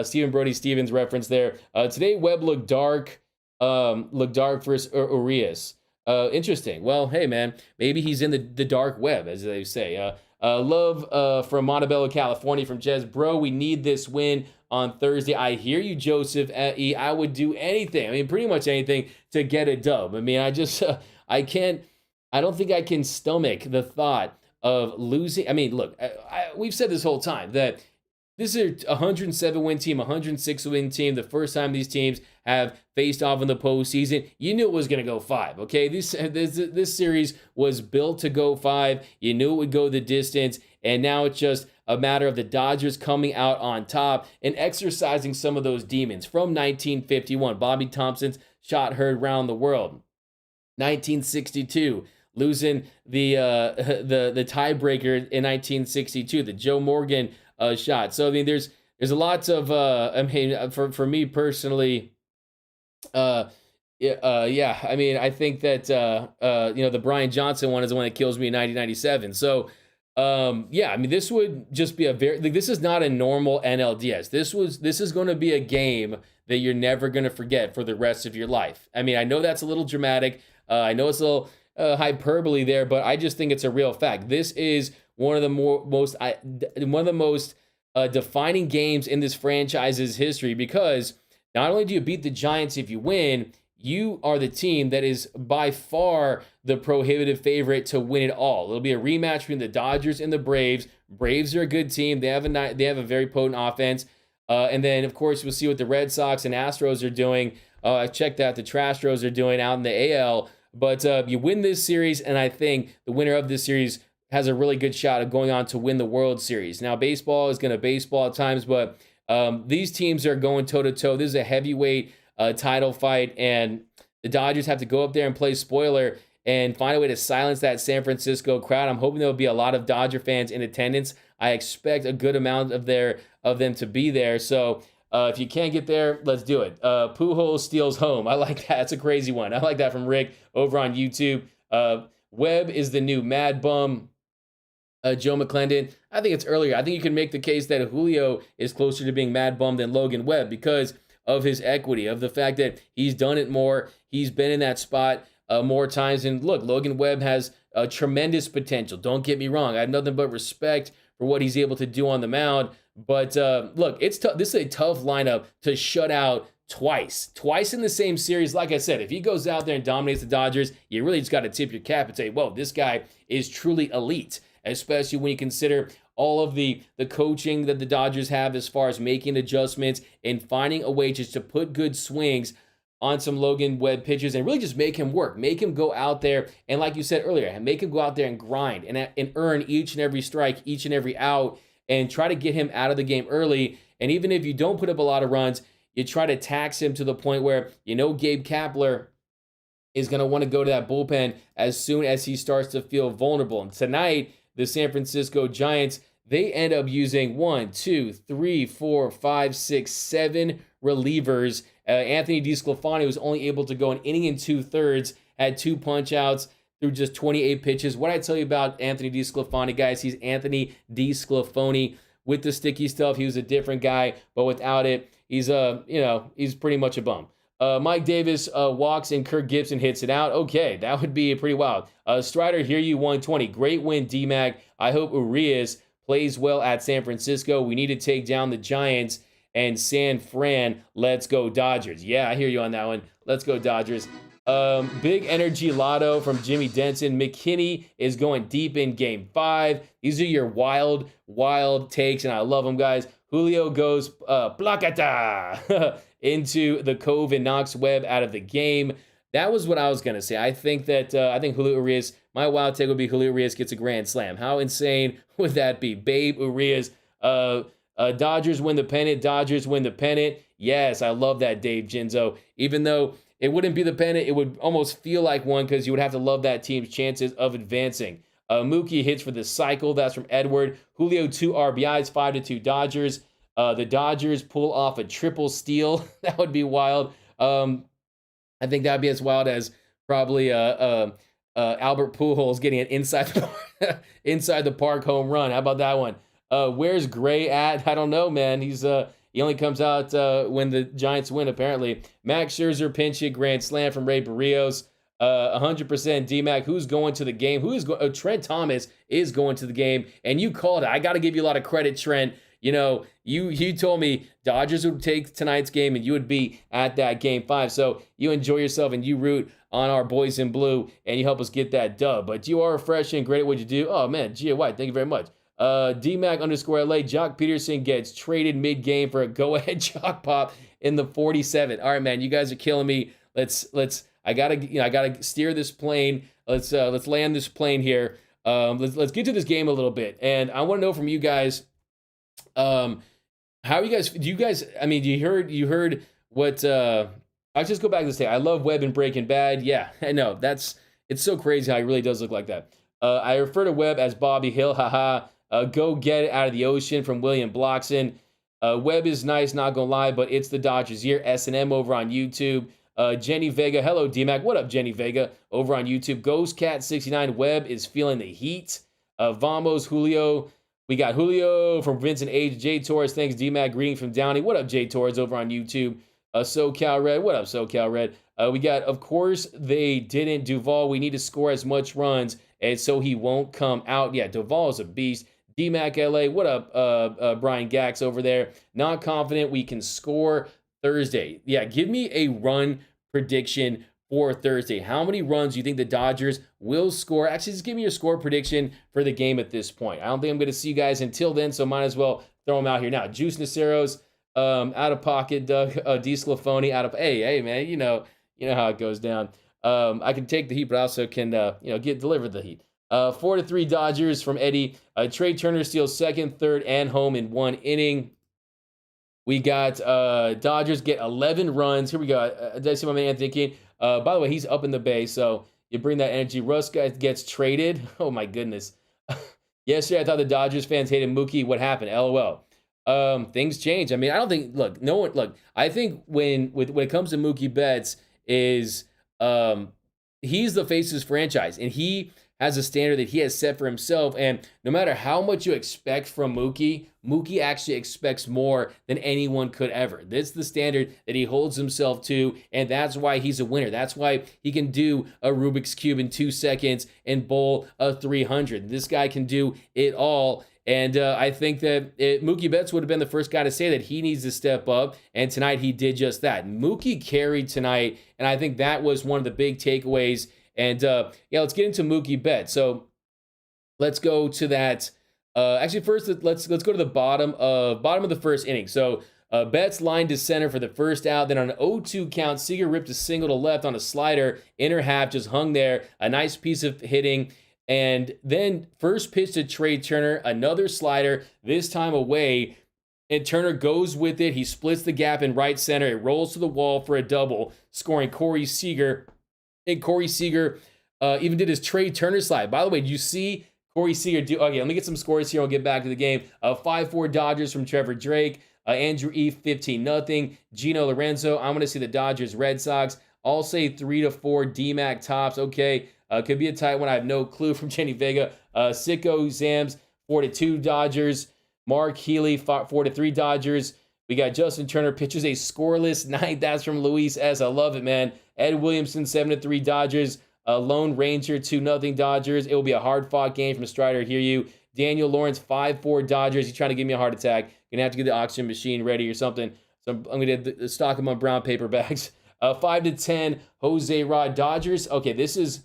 Stephen Brody Stevens reference there. Today, Webb looked dark. Looked dark for Urias. Interesting. Well, hey, man, maybe he's in the dark web, as they say. Love from Montebello, California, from Jez. Bro, we need this win on Thursday. I hear you, Joseph E. I would do anything. I mean, pretty much anything to get a dub. I mean, I just, I don't think I can stomach the thought of losing. I mean, look, we've said this whole time that this is a 107-win team, 106-win team. The first time these teams have faced off in the postseason, you knew it was going to go 5, okay? This series was built to go 5. You knew it would go the distance, and now it's just a matter of the Dodgers coming out on top and exercising some of those demons from 1951. Bobby Thompson's shot heard round the world. 1962, losing the tiebreaker in 1962, the Joe Morgan shot. So I mean, there's a lot of I mean, for me personally, yeah. I mean, I think that the Brian Johnson one is the one that kills me in 1997. So yeah, I mean, this would just be this is not a normal NLDS. This is going to be a game that you're never going to forget for the rest of your life. I mean, I know that's a little dramatic. I know it's a little hyperbole there, but I just think it's a real fact. This is one of the most defining games in this franchise's history, because not only do you beat the Giants if you win, you are the team that is by far the prohibitive favorite to win it all. It'll be a rematch between the Dodgers and the Braves. Braves are a good team. They have a very potent offense. And then, of course, we'll see what the Red Sox and Astros are doing. I checked out the Trastros are doing out in the AL. But you win this series, and I think the winner of this series has a really good shot of going on to win the World Series. Now, baseball is going to baseball at times, but these teams are going toe-to-toe. This is a heavyweight title fight, and the Dodgers have to go up there and play spoiler and find a way to silence that San Francisco crowd. I'm hoping there'll be a lot of Dodger fans in attendance. I expect a good amount of them to be there. So if you can't get there, let's do it. Pujols steals home. I like that. That's a crazy one. I like that from Rick over on YouTube. Webb is the new Mad Bum. Joe McClendon, I think it's earlier. I think you can make the case that Julio is closer to being Mad Bum than Logan Webb because of his equity, of the fact that he's done it more. He's been in that spot more times. And look, Logan Webb has tremendous potential. Don't get me wrong. I have nothing but respect for what he's able to do on the mound. But look, it's tough. This is a tough lineup to shut out twice in the same series. Like I said, if he goes out there and dominates the Dodgers, you really just got to tip your cap and say, whoa, this guy is truly elite, especially when you consider all of the coaching that the Dodgers have as far as making adjustments and finding a way just to put good swings on some Logan Webb pitches and really just make him work, make him go out there. And like you said earlier, make him go out there and grind and earn each and every strike, each and every out, and try to get him out of the game early. And even if you don't put up a lot of runs, you try to tax him to the point where, Gabe Kapler is going to want to go to that bullpen as soon as he starts to feel vulnerable. And tonight, the San Francisco Giants, they end up using 1, 2, 3, 4, 5, 6, 7 relievers. Anthony DeSclafani was only able to go an inning and 2/3, had 2 punch-outs through just 28 pitches. What I tell you about Anthony DeSclafani, guys, he's Anthony DeSclafani. With the sticky stuff, he was a different guy, but without it, he's he's pretty much a bum. Mike Davis walks and Kirk Gibson hits it out. Okay, that would be pretty wild. Strider, hear you, 120. Great win, D-Mac. I hope Urias plays well at San Francisco. We need to take down the Giants and San Fran. Let's go Dodgers. Yeah, I hear you on that one. Let's go Dodgers. Big energy lotto from Jimmy Denson. McKinney is going deep in game 5. These are your wild takes, and I love them, guys. Julio goes placata into the Cove and knocks Webb out of the game. That was what I was going to say. I think Julio Urias, my wild take would be Julio Urias gets a grand slam. How insane would that be? Babe Urias, Dodgers win the pennant. Yes, I love that, Dave Ginzo. Even though it wouldn't be the pennant, it would almost feel like one because you would have to love that team's chances of advancing. Mookie hits for the cycle. That's from Edward. Julio, 2 RBIs, 5-2 Dodgers. The Dodgers pull off a triple steal. That would be wild. I think that'd be as wild as probably Albert Pujols getting an inside the park home run. How about that one? Where's Gray at? I don't know, man. He only comes out when the Giants win, apparently. Max Scherzer pinch hit grand slam from Ray Barrios. 100% D-Mac. Who's going to the game? Trent Thomas is going to the game, and you called it. I got to give you a lot of credit, Trent. You told me Dodgers would take tonight's game and you would be at that game 5. So you enjoy yourself and you root on our boys in blue and you help us get that dub. But you are refreshing. Great at what you do. Oh, man. Gia White, thank you very much. DMAC_LA. Jock Peterson gets traded mid-game for a go-ahead chalk pop in the 47th. All right, man. You guys are killing me. I gotta steer this plane. Let's land this plane here. Let's get to this game a little bit. And I want to know from you guys, how are you guys? You heard what? I'll just go back to this thing. I love Webb and Breaking Bad. Yeah, I know it's so crazy how he really does look like that. I refer to Webb as Bobby Hill. Haha. Go get it out of the ocean from William Blockson. Webb is nice, not gonna lie, but it's the Dodgers year. S&M over on YouTube. Jenny Vega, hello D-Mac. What up, Jenny Vega? Over on YouTube. Ghost Cat 69. Webb is feeling the heat. Vamos Julio. We got Julio from Vincent H. J Torres. Thanks, D-Mac. Greeting from Downey. What up, J Torres? Over on YouTube. SoCal Red. What up, SoCal Red? We got, of course, they didn't. Duvall, we need to score as much runs, and so he won't come out. Yeah, Duvall is a beast. D-Mac LA. What up, Brian Gax over there? Not confident we can score Thursday. Yeah, give me a run prediction for Thursday. How many runs do you think the Dodgers will score? Actually, just give me your score prediction for the game at this point. I don't think I'm going to see you guys until then, so might as well throw them out here now. Juice Naceros, out of pocket. Doug D. Sclafoni, out of... Hey, man, you know how it goes down. I can take the heat, but I also can, deliver the heat. 4-3 Dodgers from Eddie. Trey Turner steals second, third, and home in one inning. We got Dodgers get 11 runs. Here we go. Did I see my man Anthony King? By the way, he's up in the bay, so you bring that energy. Russ gets traded. Oh, my goodness. Yesterday, I thought the Dodgers fans hated Mookie. What happened? LOL. Things change. I mean, I don't think, I think when it comes to Mookie Betts is he's the face of his franchise, and he has a standard that he has set for himself. And no matter how much you expect from Mookie actually expects more than anyone could ever. This is the standard that he holds himself to, and that's why he's a winner. That's why he can do a Rubik's Cube in 2 seconds and bowl a 300. This guy can do it all. And I think that Mookie Betts would have been the first guy to say that he needs to step up, and tonight he did just that. Mookie carried tonight, and I think that was one of the big takeaways. And let's get into Mookie Betts. So let's go to that. Actually, first let's go to the bottom of the first inning. So Betts lined to center for the first out. Then on an 0-2 count, Seager ripped a single to left on a slider. Inner half just hung there. A nice piece of hitting. And then first pitch to Trey Turner, another slider, this time away. And Turner goes with it. He splits the gap in right center. It rolls to the wall for a double, scoring Corey Seager. And Corey Seager even did his Trey Turner slide. By the way, did you see Corey Seager do? Okay, let me get some scores here. I'll get back to the game. 5-4 Dodgers from Trevor Drake. Andrew E. 15-0. Gino Lorenzo. I'm going to see the Dodgers Red Sox. I'll say 3-4 D-Mac tops. Okay, could be a tight one. I have no clue from Jenny Vega. Sicko Zams 4-2 Dodgers. Mark Healy 4-3 Dodgers. We got Justin Turner pitches a scoreless ninth. That's from Luis S. I love it, man. Ed Williamson 7-3 Dodgers. Lone Ranger 2-0 Dodgers. It will be a hard-fought game from Strider. Hear you. Daniel Lawrence 5-4 Dodgers. He's trying to give me a heart attack. Gonna have to get the oxygen machine ready or something. So I'm gonna stock him on brown paper bags. 5-10 Jose Rod Dodgers. Okay, this is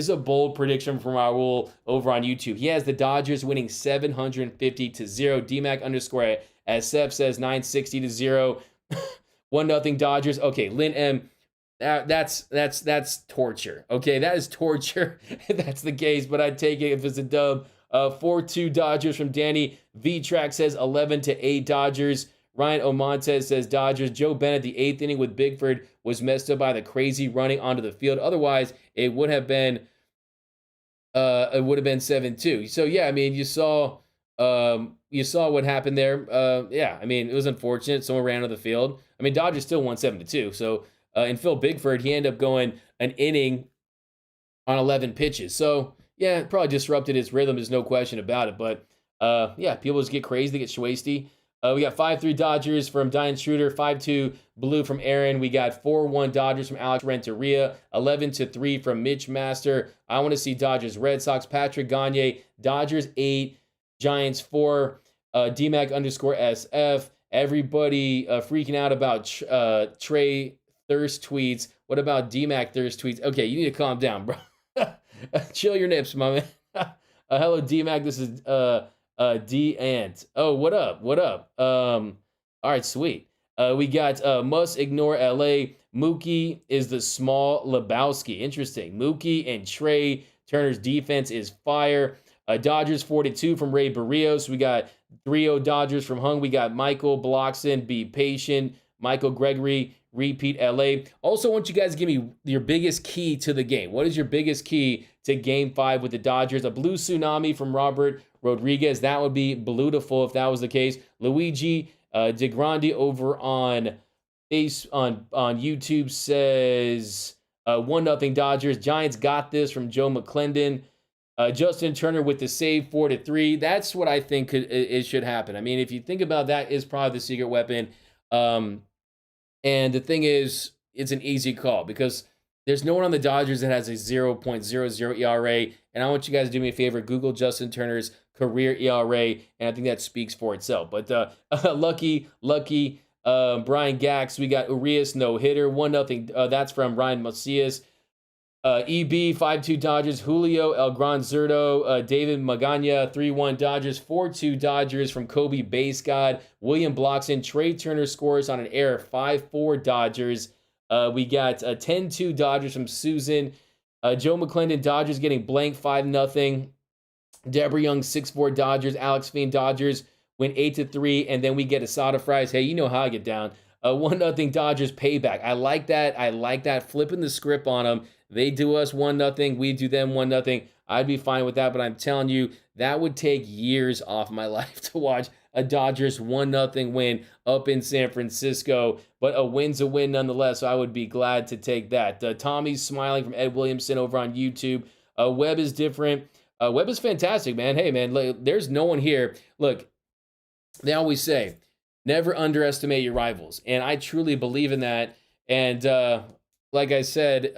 a bold prediction from Raul over on YouTube. He has the Dodgers winning 750-0. DMAC_ as Seth says 960-0. 1-0 Dodgers. Okay, Lynn M. That's torture. Okay, that is torture if that's the case, but I'd take it if it's a dub. 4-2 Dodgers from Danny. V-Track says 11-8 Dodgers. Ryan Omontes says Dodgers. Joe Bennett, the 8th inning with Bigford was messed up by the crazy running onto the field. Otherwise, it would have been 7-2. So yeah, I mean, you saw what happened there. Yeah, I mean, it was unfortunate. Someone ran onto the field. I mean, Dodgers still won 7-2. So And Phil Bigford, he ended up going an inning on 11 pitches. So, yeah, it probably disrupted his rhythm. There's no question about it. But, yeah, people just get crazy. They get schwasty. We got 5-3 Dodgers from Diane Schroeder, 5-2 Blue from Aaron. We got 4-1 Dodgers from Alex Renteria, 11-3 from Mitch Master. I want to see Dodgers Red Sox, Patrick Gagne, Dodgers 8, Giants 4, DMAC _ SF. Everybody freaking out about Trey Thirst tweets. What about DMAC Thirst tweets? Okay, you need to calm down, bro. Chill your nips, my man. Hello, DMAC. This is D Ant. Oh, what up? What up? All right, sweet. We got Must Ignore LA. Mookie is the small Lebowski. Interesting. Mookie and Trey Turner's defense is fire. Dodgers 42 from Ray Barrios. We got 3-0 Dodgers from Hung. We got Michael Bloxon. Be patient. Michael Gregory. Repeat LA. Also, want you guys to give me your biggest key to the game. What is your biggest key to Game 5 with the Dodgers? A blue tsunami from Robert Rodriguez. That would be beautiful if that was the case. Luigi DeGrande over on YouTube says 1-0 Dodgers. Giants got this from Joe McClendon. Justin Turner with the save 4-3. That's what I think it should happen. I mean, if you think about that, is probably the secret weapon. And the thing is, it's an easy call because there's no one on the Dodgers that has a 0.00 ERA. And I want you guys to do me a favor. Google Justin Turner's career ERA, and I think that speaks for itself. But lucky, Brian Gax. We got Urias, no-hitter, 1-0. That's from Ryan Macias. EB, 5-2 Dodgers. Julio El Gran Zurdo. David Magana, 3-1 Dodgers. 4-2 Dodgers from Kobe Base God. William Bloxon. Trey Turner scores on an error. 5-4 Dodgers. We got 10-2 Dodgers from Susan. Joe McClendon, Dodgers getting blank 5-0. Deborah Young, 6-4 Dodgers. Alex Fiend, Dodgers win 8-3. And then we get Asada Fries. Hey, you know how I get down. 1-0 Dodgers payback. I like that. Flipping the script on them. They do us 1-0. We do them 1-0. I'd be fine with that, but I'm telling you, that would take years off my life to watch a Dodgers 1-0 win up in San Francisco. But a win's a win nonetheless, so I would be glad to take that. Tommy's smiling from Ed Williamson over on YouTube. Webb is different. Webb is fantastic, man. Hey, man, look, there's no one here. Look, they always say, never underestimate your rivals. And I truly believe in that. And like I said,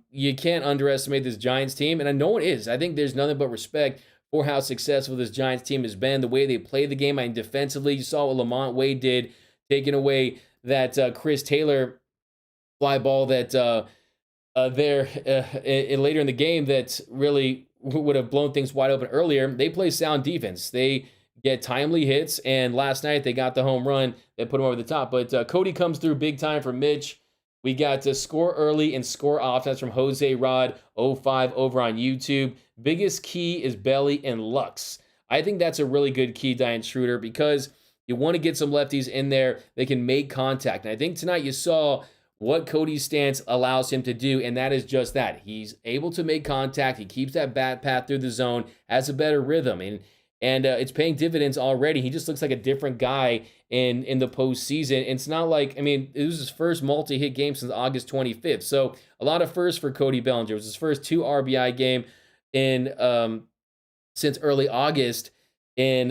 you can't underestimate this Giants team. And no one is. I think there's nothing but respect for how successful this Giants team has been, the way they play the game. I mean, defensively, you saw what Lamont Wade did, taking away that Chris Taylor fly ball that later in the game that really would have blown things wide open earlier. They play sound defense. They get timely hits, and last night they got the home run that put them over the top. But Cody comes through big time for Mitch. We got to score early and score often. That's from Jose Rod 05 over on YouTube. Biggest key is Belly and Lux. I think that's a really good key, Diane Schroeder, because you want to get some lefties in there. They can make contact. And I think tonight you saw what Cody's stance allows him to do, and that is just that. He's able to make contact. He keeps that bat path through the zone, has a better rhythm, and it's paying dividends already. He just looks like a different guy in the postseason. It's not like, I mean, it was his first multi-hit game since August 25th. So a lot of firsts for Cody Bellinger. It was his first 2 RBI game since early August in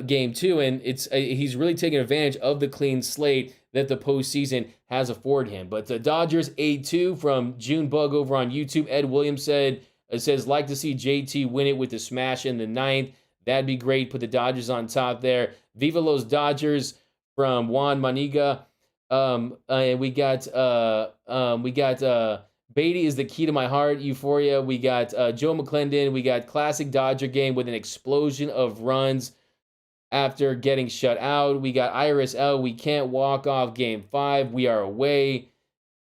game 2, and he's really taking advantage of the clean slate that the postseason has afforded him. But the Dodgers 8-2 from June Bug over on YouTube. Ed Williams says like to see JT win it with the smash in the 9th. That'd be great. Put the Dodgers on top there. Viva los Dodgers from Juan Maniga. And we got Beatty is the key to my heart. Euphoria. We got Joe McClendon. We got classic Dodger game with an explosion of runs after getting shut out. We got Iris L. We can't walk off game 5. We are away.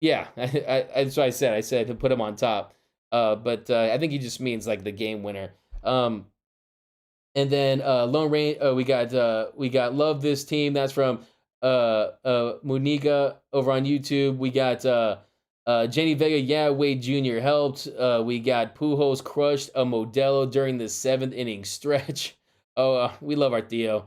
Yeah, that's what I said. I said to put him on top. But I think he just means like the game winner. And then Lone Rain, we got Love This Team. That's from Muniga over on YouTube. We got Jenny Vega, yeah, Wade Jr. helped. We got Pujols crushed a Modelo during the 7th inning stretch. Oh, we love our Theo.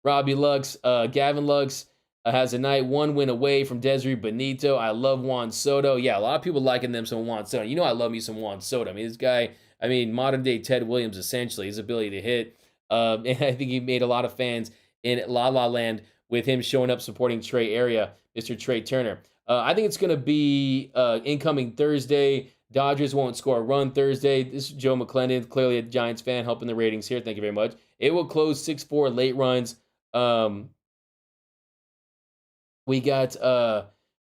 Robbie Lux, Gavin Lux, has a night, 1 win away from Desiree Benito. I love Juan Soto. Yeah, a lot of people liking them some Juan Soto. You know I love me some Juan Soto. I mean, this guy, modern day Ted Williams, essentially, his ability to hit. And I think he made a lot of fans in La La Land with him showing up supporting Trey Area, Mr. Trey Turner. I think it's going to be incoming Thursday. Dodgers won't score a run Thursday. This is Joe McClendon, clearly a Giants fan, helping the ratings here. Thank you very much. It will close 6-4 late runs. We got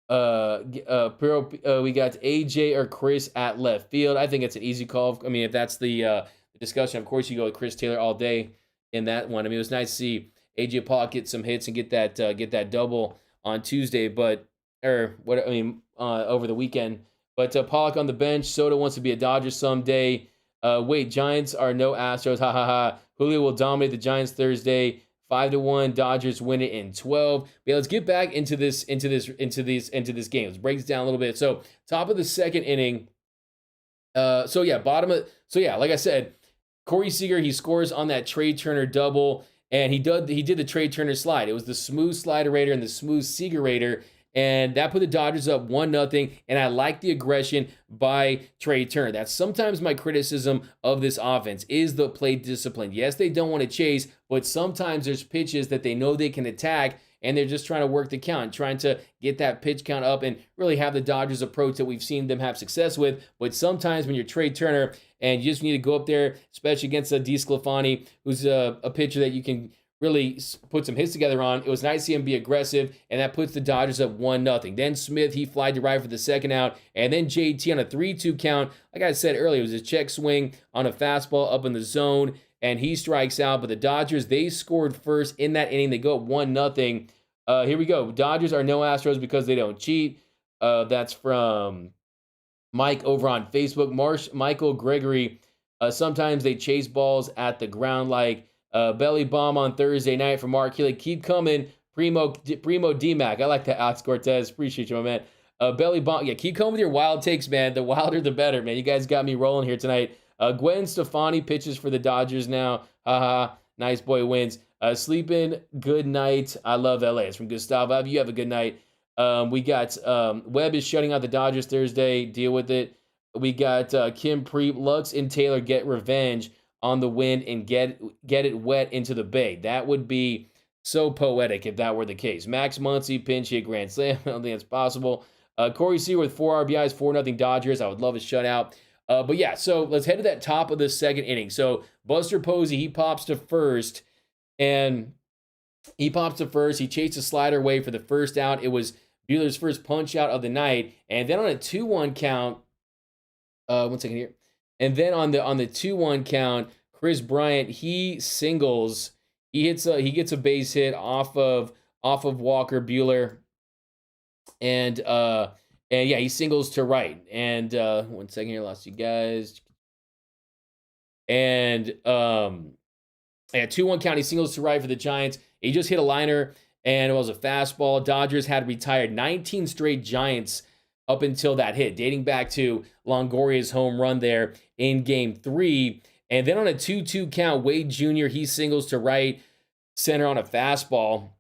we got AJ or Chris at left field. I think it's an easy call. I mean, if that's the discussion, of course you go with Chris Taylor all day in that one. I mean, it was nice to see AJ Pollock get some hits and get that double on Tuesday, over the weekend. But Pollock on the bench. Soto wants to be a Dodger someday. Wait, Giants are no Astros. Ha ha ha. Julio will dominate the Giants Thursday. 5-1. Dodgers win it in 12. But yeah, let's get back into this game. Let's break this down a little bit. So top of the second inning. Like I said, Corey Seager, he scores on that Trey Turner double, and he did the Trey Turner slide. It was the smooth Sliderator and the smooth Seagerator, and that put the Dodgers up 1-0, and I like the aggression by Trey Turner. That's sometimes my criticism of this offense is the plate discipline. Yes, they don't want to chase, but sometimes there's pitches that they know they can attack, and they're just trying to work the count, trying to get that pitch count up and really have the Dodgers approach that we've seen them have success with. But sometimes when you're Trey Turner and you just need to go up there, especially against DeSclafani, who's a pitcher that you can really put some hits together on. It was nice to see him be aggressive, and that puts the Dodgers up 1-0. Then Smith, he flied to right for the second out, and then JT on a 3-2 count. Like I said earlier, it was a check swing on a fastball up in the zone, and he strikes out. But the Dodgers, they scored first in that inning. They go up 1-0. Here we go. Dodgers are no Astros because they don't cheat. That's from Mike over on Facebook. Michael Gregory, sometimes they chase balls at the ground like belly bomb on Thursday night from Mark Healy. Keep coming, Primo D-Mac. I like that, Alex Cortez. Appreciate you, my man. Belly bomb. Yeah, keep coming with your wild takes, man. The wilder, the better, man. You guys got me rolling here tonight. Gwen Stefani pitches for the Dodgers now. Haha. Nice boy wins. Sleeping, good night. I love LA. It's from Gustavo. You have a good night. We got Webb is shutting out the Dodgers Thursday. Deal with it. We got Kim Preep, Lux, and Taylor get revenge on the wind and get it wet into the bay. That would be so poetic if that were the case. Max Muncy, pinch hit, grand slam. I don't think that's possible. Corey Seager with 4 RBIs, 4-0 Dodgers. I would love a shutout. But yeah, so let's head to that top of the second inning. So Buster Posey, he pops to first. He chased a slider away for the first out. It was Buehler's first punch out of the night. And then on a 2-1 count, one second here. And then on the 2-1 count, Chris Bryant, he singles. He gets a base hit off of Walker Buehler. And yeah, he singles to right. And one second here, lost you guys. And at 2-1 count, he singles to right for the Giants. He just hit a liner, and it was a fastball. Dodgers had retired 19 straight Giants up until that hit, dating back to Longoria's home run there in Game 3. And then on a 2-2 count, Wade Jr., he singles to right center on a fastball.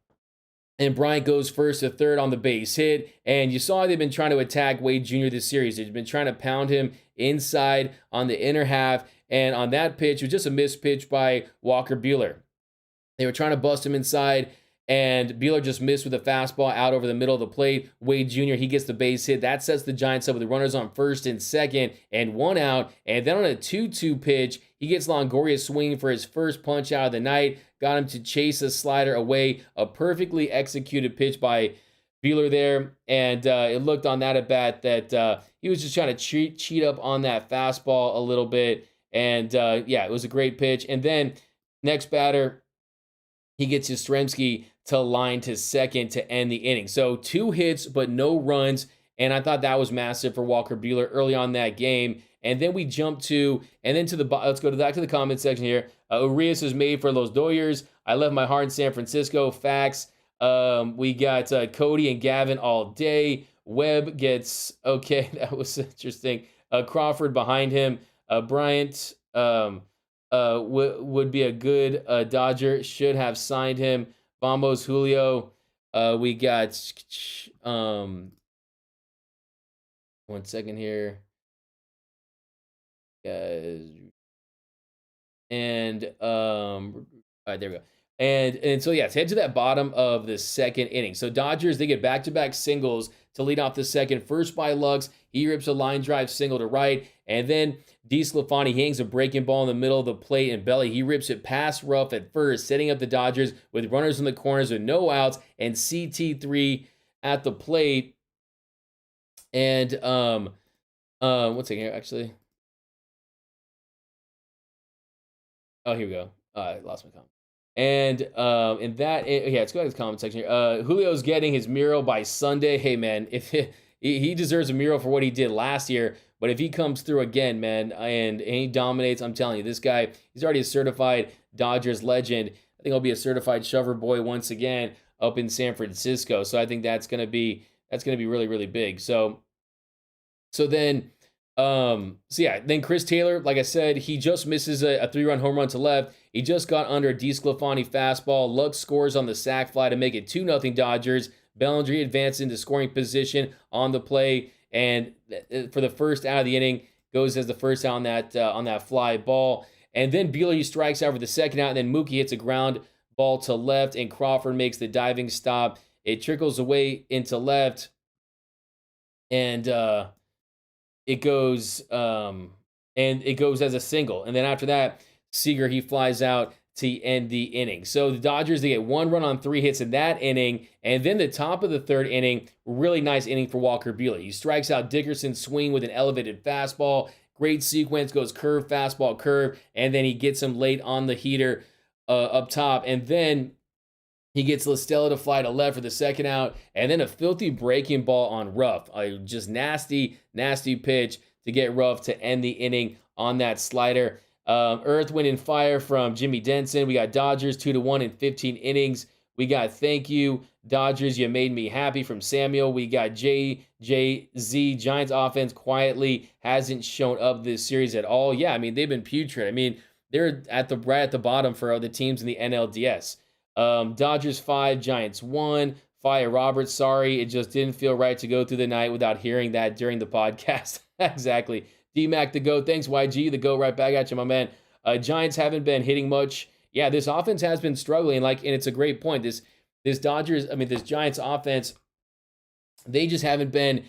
And Bryant goes first to third on the base hit. And you saw they've been trying to attack Wade Jr. this series. They've been trying to pound him inside on the inner half. And on that pitch, it was just a missed pitch by Walker Buehler. They were trying to bust him inside, and Buehler just missed with a fastball out over the middle of the plate. Wade Jr., he gets the base hit. That sets the Giants up with the runners on first and second and 1 out. And then on a 2-2 pitch, he gets Longoria swinging for his first punch out of the night. Got him to chase a slider away. A perfectly executed pitch by Buehler there. And it looked on that at bat that he was just trying to cheat up on that fastball a little bit. And yeah, it was a great pitch. And then next batter, he gets Yastrzemski to line to second to end the inning. So 2 hits, but no runs. And I thought that was massive for Walker Buehler early on that game. And then we jump to, and then to the, let's go back to the comment section here. Urias is made for Los Doyers. I left my heart in San Francisco. Facts. We got Cody and Gavin all day. Webb gets, okay, that was interesting. Crawford behind him. Bryant would be a good Dodger. Should have signed him. Bombos Julio. We got 1 second here. And all right, there we go. And so yeah, head to that bottom of the second inning. So Dodgers, they get back-to-back singles to lead off the second. First by Lux, he rips a line drive single to right, and then DeSclafani hangs a breaking ball in the middle of the plate and belly. He rips it past Ruff at first, setting up the Dodgers with runners in the corners with no outs and CT3 at the plate. And 1 second here, actually. Oh, here we go. I lost my comment. And in that, yeah, let's go to the comment section here. Julio's getting his mural by Sunday. Hey, man, if he deserves a mural for what he did last year, but if he comes through again, man, and he dominates, I'm telling you, this guy, he's already a certified Dodgers legend. I think he'll be a certified shover boy once again up in San Francisco. So I think that's gonna be really, really big. So then. Then Chris Taylor, like I said, he just misses a 3-run home run to left. He just got under a DeSclafani fastball. Lux scores on the sac fly to make it 2-0 Dodgers. Bellinger advances into scoring position on the play, and for the first out of the inning, goes as the first out on that fly ball. And then Buehler strikes out for the second out, and then Mookie hits a ground ball to left, and Crawford makes the diving stop. It trickles away into left, and it goes as a single. And then after that, Seager, he flies out to end the inning. So the Dodgers, they get 1 run on 3 hits in that inning. And then the top of the third inning, really nice inning for Walker Buehler. He strikes out Dickerson's swing with an elevated fastball. Great sequence, goes curve, fastball, curve. And then he gets him late on the heater up top. And then he gets LaStella to fly to left for the second out, and then a filthy breaking ball on Ruff. Just nasty, nasty pitch to get Ruff to end the inning on that slider. Earth, Wind, and Fire from Jimmy Denson. We got Dodgers 2-1 in 15 innings. We got Thank You, Dodgers, You Made Me Happy from Samuel. We got JJZ, Giants offense quietly hasn't shown up this series at all. Yeah, I mean, they've been putrid. I mean, they're right at the bottom for other teams in the NLDS. Dodgers 5, Giants 1. Fire Roberts, sorry, it just didn't feel right to go through the night without hearing that during the podcast. Exactly. D-Mac the GOAT. Thanks, YG. The GOAT right back at you, my man. Giants haven't been hitting much. Yeah, this offense has been struggling, and it's a great point. This Giants offense, they just haven't been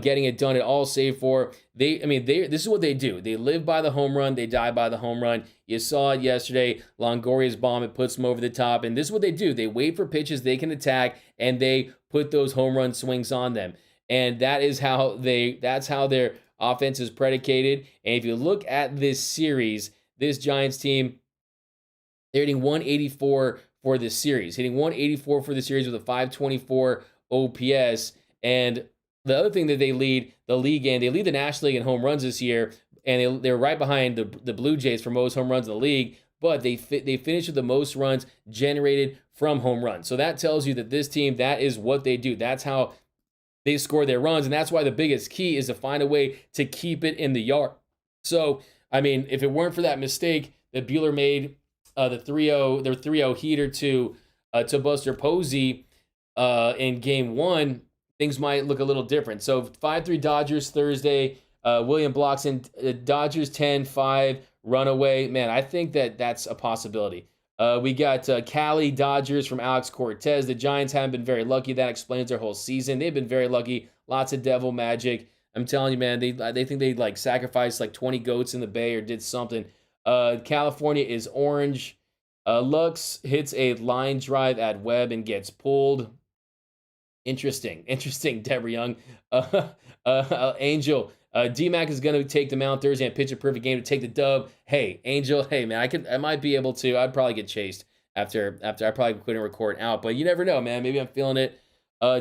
getting it done at all, save for this is what they do. They live by the home run, they die by the home run. You saw it yesterday, Longoria's bomb, it puts them over the top, and this is what they do. They wait for pitches they can attack, and they put those home run swings on them. And that's how their offense is predicated. And if you look at this series, this Giants team, they're hitting 184 for this series, with a 524 OPS. And the other thing that they lead the league in, they lead the National League in home runs this year, and they're right behind the Blue Jays for most home runs in the league, but they finished with the most runs generated from home runs. So that tells you that this team, that is what they do. That's how they score their runs, and that's why the biggest key is to find a way to keep it in the yard. So, I mean, if it weren't for that mistake that Buehler made, their 3-0 heater to Buster Posey in Game 1, things might look a little different. So 5-3 Dodgers Thursday. William Blockson, Dodgers 10-5 runaway. Man, I think that's a possibility. We got Cali Dodgers from Alex Cortez. The Giants haven't been very lucky. That explains their whole season. They've been very lucky. Lots of devil magic. I'm telling you, man, they think they sacrificed 20 goats in the Bay or did something. California is orange. Lux hits a line drive at Webb and gets pulled. Interesting, Deborah Young. Angel, D-Mac is going to take the mound Thursday and pitch a perfect game to take the dub. Hey, Angel, hey, man, I might be able to. I'd probably get chased after I probably couldn't record out, but you never know, man. Maybe I'm feeling it.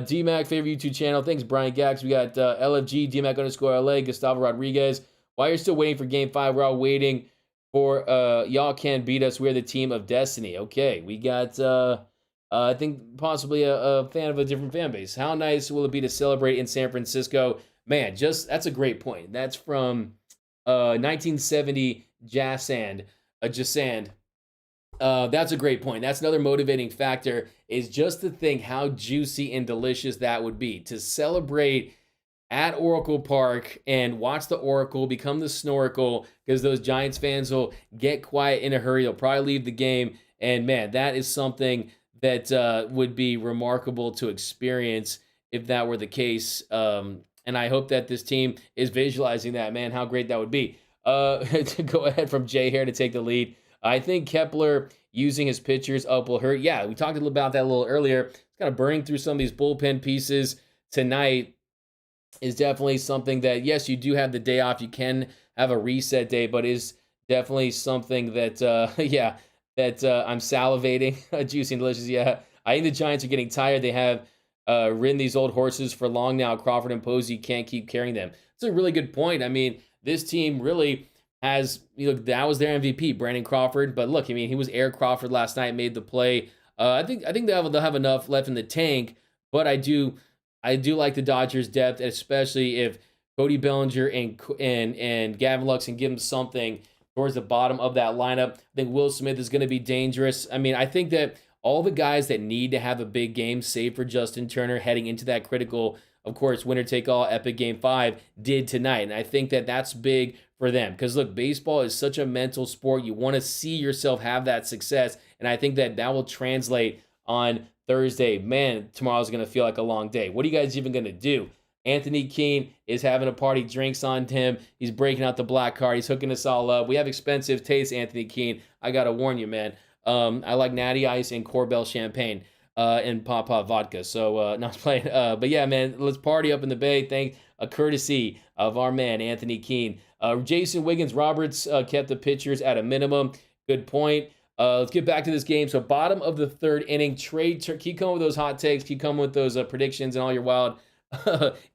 D-Mac, favorite YouTube channel. Thanks, Brian Gax. We got LFG, D-Mac_LA, Gustavo Rodriguez. While you're still waiting for Game 5, we're all waiting for Y'all Can't Beat Us. We're the team of destiny. Okay, we got... I think possibly a fan of a different fan base. How nice will it be to celebrate in San Francisco? Man, that's a great point. That's from 1970 Jasand. That's a great point. That's another motivating factor, is just to think how juicy and delicious that would be to celebrate at Oracle Park and watch the Oracle become the Snorkel, because those Giants fans will get quiet in a hurry. They'll probably leave the game. And man, that is something that would be remarkable to experience if that were the case. And I hope that this team is visualizing that, man, how great that would be. To go ahead from Jay here to take the lead. I think Kepler using his pitchers up will hurt. Yeah, we talked about that a little earlier. It's kind of burning through some of these bullpen pieces tonight is definitely something that, yes, you do have the day off. You can have a reset day, but is definitely something that, I'm salivating. Juicy and delicious. Yeah, I think the Giants are getting tired. They have ridden these old horses for long now. Crawford and Posey can't keep carrying them. It's a really good point. I mean, this team really has, that was their MVP, Brandon Crawford. But look, I mean, he was Air Crawford last night, made the play. I think they'll have enough left in the tank, but I do like the Dodgers' depth, especially if Cody Bellinger and Gavin Lux can give them something towards the bottom of that lineup. I think Will Smith is going to be dangerous. I mean, I think that all the guys that need to have a big game, save for Justin Turner, heading into that critical, of course, winner-take-all epic Game 5, did tonight. And I think that that's big for them. Because, look, baseball is such a mental sport. You want to see yourself have that success. And I think that will translate on Thursday. Man, tomorrow's going to feel like a long day. What are you guys even going to do? Anthony Keene is having a party, drinks on him. He's breaking out the black card. He's hooking us all up. We have expensive taste, Anthony Keene. I got to warn you, man. I like Natty Ice and Corbel Champagne and Pop vodka. So, not playing. But yeah, man, let's party up in the Bay. Thanks, a courtesy of our man, Anthony Keene. Jason Wiggins Roberts kept the pitchers at a minimum. Good point. Let's get back to this game. So, bottom of the third inning, keep coming with those hot takes, keep coming with those predictions and all your wild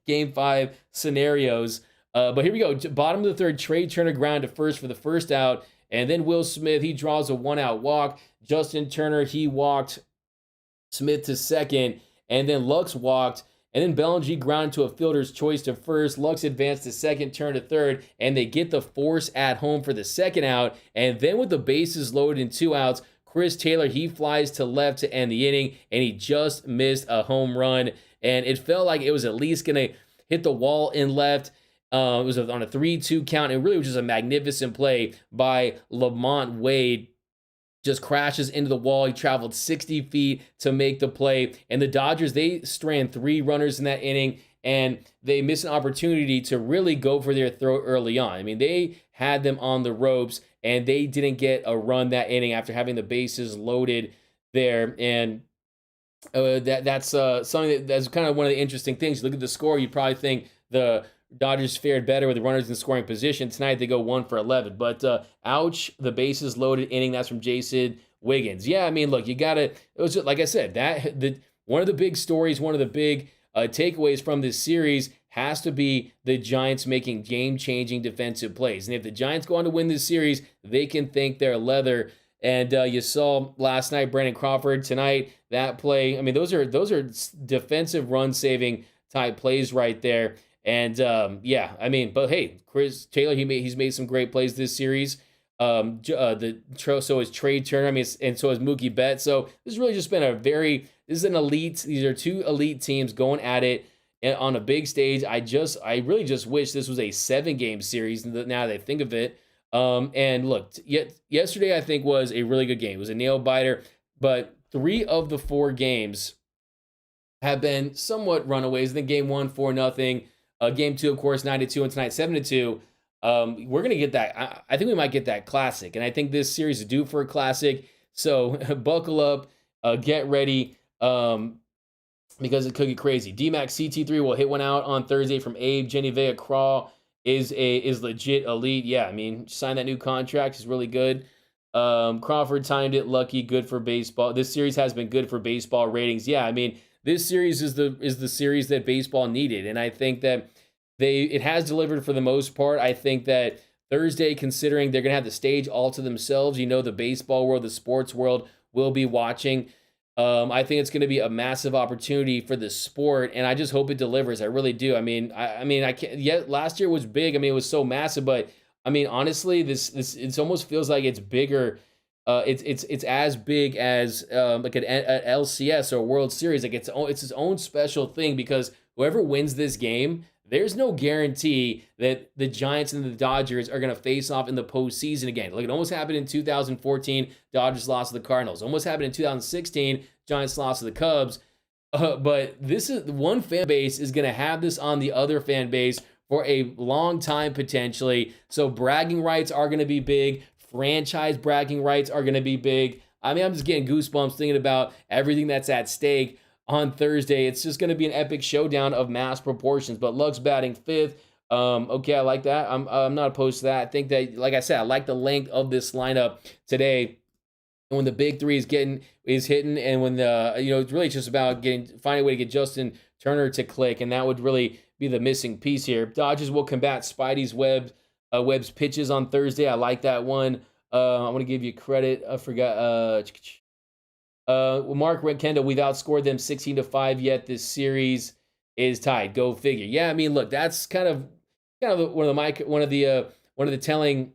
Game 5 scenarios. But here we go. Bottom of the third, Trey Turner ground to first for the first out. And then Will Smith, he draws a 1-out walk. Justin Turner, he walked Smith to second. And then Lux walked. And then Bellinger grounded to a fielder's choice to first. Lux advanced to second, Turner to third. And they get the force at home for the second out. And then with the bases loaded and 2 outs, Chris Taylor, he flies to left to end the inning. And he just missed a home run. And it felt like it was at least going to hit the wall in left. It was on a 3-2 count. It really was just a magnificent play by Lamont Wade. Just crashes into the wall. He traveled 60 feet to make the play. And the Dodgers, they strand 3 runners in that inning, and they missed an opportunity to really go for their throat early on. I mean, they had them on the ropes, and they didn't get a run that inning after having the bases loaded there. And that's something that's kind of one of the interesting things. You look at the score, you probably think the Dodgers fared better with the runners in scoring position. Tonight they go 1 for 11. But ouch, the bases loaded inning. That's from Jason Wiggins. Yeah, I mean, look, you got to, it was just, like I said, one of the big stories, one of the big takeaways from this series has to be the Giants making game-changing defensive plays. And if the Giants go on to win this series, they can thank their leather. And you saw last night Brandon Crawford. Tonight, that play, I mean, those are defensive run-saving type plays right there. And yeah, I mean, but hey, Chris Taylor, he's made some great plays this series. So is Trey Turner. I mean, and so is Mookie Betts. So this has really just been this is an elite. These are 2 elite teams going at it on a big stage. I really just wish this was a 7-game series. Now that I think of it. And look, yesterday I think was a really good game. It was a nail biter, but 3 of the 4 games have been somewhat runaways. I think game 1, 4-0. Game 2, of course, 9-2, and tonight 7-2. We're gonna get that. I think we might get that classic, and I think this series is due for a classic. So buckle up, get ready, because it could get crazy. DMAX CT3 will hit one out on Thursday from Abe. Jenny Vea Crawl is legit elite. Yeah, I mean, sign that new contract is really good. Crawford timed it, lucky, good for baseball. This series has been good for baseball ratings. Yeah, I mean, this series is the series that baseball needed, and I think that it has delivered for the most part. I think that Thursday, considering they're gonna have the stage all to themselves, the baseball world, the sports world will be watching. I think it's gonna be a massive opportunity for the sport, and I just hope it delivers. I really do. I mean, I can't. Yeah, last year was big. I mean, it was so massive, but I mean, honestly, this it almost feels like it's bigger it's as big as like an LCS or World Series. Like it's its own special thing because whoever wins this game, there's no guarantee that the Giants and the Dodgers are going to face off in the postseason again. Like it almost happened in 2014, Dodgers lost to the Cardinals. Almost happened in 2016, Giants lost to the Cubs. But this is one fan base is going to have this on the other fan base for a long time potentially. So bragging rights are going to be big. Franchise bragging rights are going to be big. I mean, I'm just getting goosebumps thinking about everything that's at stake on Thursday. It's just going to be an epic showdown of mass proportions. But Lux batting fifth. Okay, I like that. I'm not opposed to that. I think that, like I said, I like the length of this lineup today. And when the big three is hitting, and when it's really just about finding a way to get Justin Turner to click, and that would really be the missing piece here. Dodgers will combat Webb's pitches on Thursday. I like that one. I want to give you credit. I forgot. Mark Kendall, we've outscored them 16-5 yet. This series is tied. Go figure. Yeah, I mean, look, that's kind of one of the telling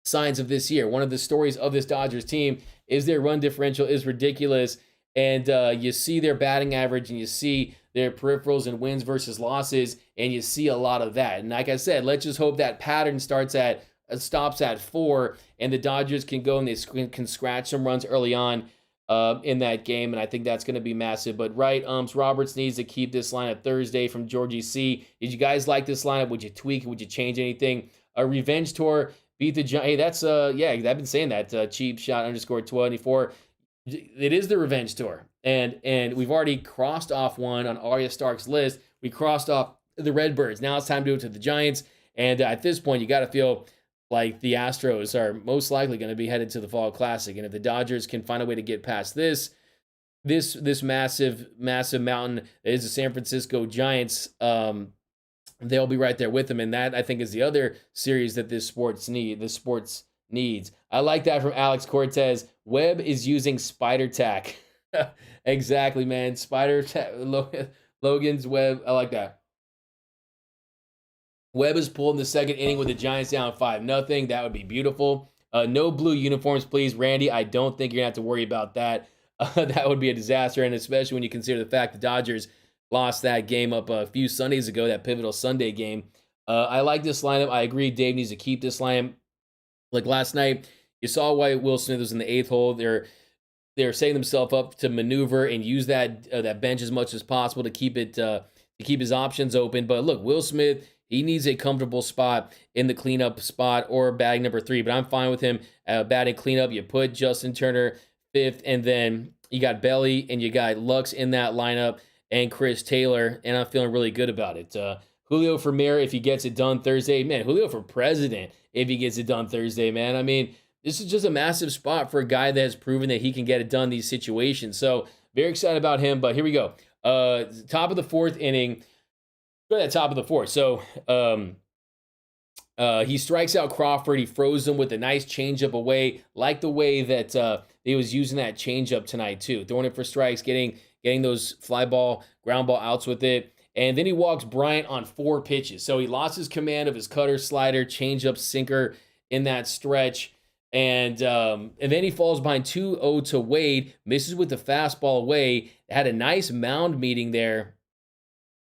signs of this year. One of the stories of this Dodgers team is their run differential is ridiculous, and you see their batting average, and you see their peripherals and wins versus losses, and you see a lot of that. And like I said, let's just hope that pattern stops at 4, and the Dodgers can go and they can scratch some runs early on in that game, and I think that's going to be massive. But Roberts needs to keep this lineup Thursday from Georgie C. Did you guys like this lineup? Would you tweak it? Would you change anything? A revenge tour. Beat the Giants. Hey, that's I've been saying that. Cheap shot _24. It is the revenge tour, and we've already crossed off one on Arya Stark's list. We crossed off the Redbirds. Now it's time to do it to the Giants. And at this point, you got to feel like the Astros are most likely going to be headed to the Fall Classic. And if the Dodgers can find a way to get past this massive mountain that is the San Francisco Giants, they'll be right there with them. And that, I think, is the other series that this sports needs. I like that from Alex Cortez. Webb is using spider tack. Exactly, man. Spider tack. Logan's Webb. I like that. Webb is pulled in the second inning with the Giants down 5-0. That would be beautiful. No blue uniforms, please. Randy, I don't think you're going to have to worry about that. That would be a disaster, and especially when you consider the fact the Dodgers lost that game up a few Sundays ago, that pivotal Sunday game. I like this lineup. I agree Dave needs to keep this lineup. Like last night, you saw why Will Smith was in the 8th hole. They're setting themselves up to maneuver and use that bench as much as possible to keep his options open. But look, Will Smith, he needs a comfortable spot in the cleanup spot or batting number 3. But I'm fine with him batting cleanup. You put Justin Turner 5th, and then you got Belly and you got Lux in that lineup and Chris Taylor, and I'm feeling really good about it. Julio for mayor if he gets it done Thursday. Man, Julio for president if he gets it done Thursday, man. I mean, this is just a massive spot for a guy that has proven that he can get it done in these situations. So very excited about him, but here we go. Top of the 4th inning. Go to that top of the 4th. So he strikes out Crawford. He froze him with a nice changeup away. Like the way that he was using that changeup tonight too. Throwing it for strikes, getting those fly ball, ground ball outs with it. And then he walks Bryant on 4 pitches. So he lost his command of his cutter, slider, changeup, sinker in that stretch. And then he falls behind 2-0 to Wade, misses with the fastball away. Had a nice mound meeting there.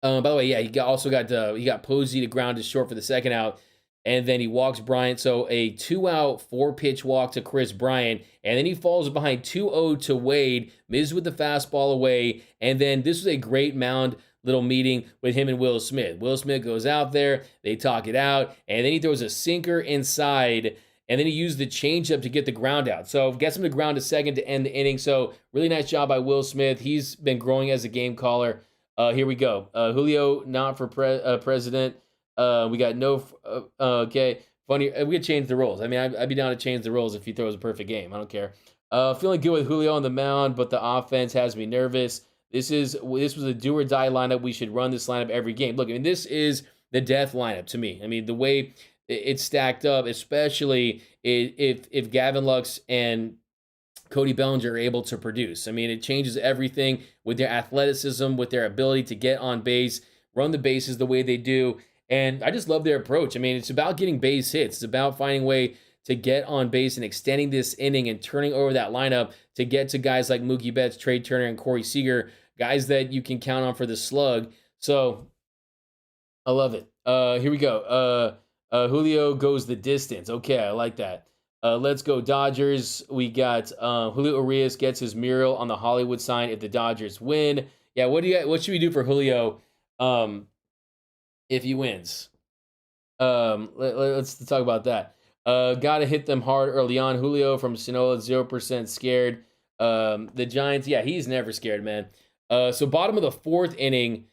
By the way, yeah, he got Posey to ground to short for the second out, and then he walks Bryant. So a 2-out, 4-pitch walk to Chris Bryant, and then he falls behind 2-0 to Wade, misses with the fastball away, and then this was a great mound little meeting with him and Will Smith. Will Smith goes out there, they talk it out, and then he throws a sinker inside, and then he used the changeup to get the ground out. So gets him to ground to second to end the inning. So really nice job by Will Smith. He's been growing as a game caller. Here we go. Julio not for president. We got no. Okay, funny. We could change the rules. I mean, I'd be down to change the rules if he throws a perfect game. I don't care. Feeling good with Julio on the mound, but the offense has me nervous. This was a do or die lineup. We should run this lineup every game. Look, I mean, this is the death lineup to me. I mean, the way it's stacked up, especially if Gavin Lux and Cody Bellinger are able to produce. I mean, it changes everything with their athleticism, with their ability to get on base, run the bases the way they do. And I just love their approach. I mean, it's about getting base hits. It's about finding a way to get on base and extending this inning and turning over that lineup to get to guys like Mookie Betts, Trey Turner, and Corey Seager, guys that you can count on for the slug. So I love it. Here we go. Julio goes the distance. Okay, I like that. Let's go Dodgers. We got Julio Urias gets his mural on the Hollywood sign if the Dodgers win. Yeah, what should we do for Julio if he wins? Let's talk about that. Gotta hit them hard early on. Julio from Sonora, 0% scared. The Giants, yeah, he's never scared, man. So bottom of the fourth inning,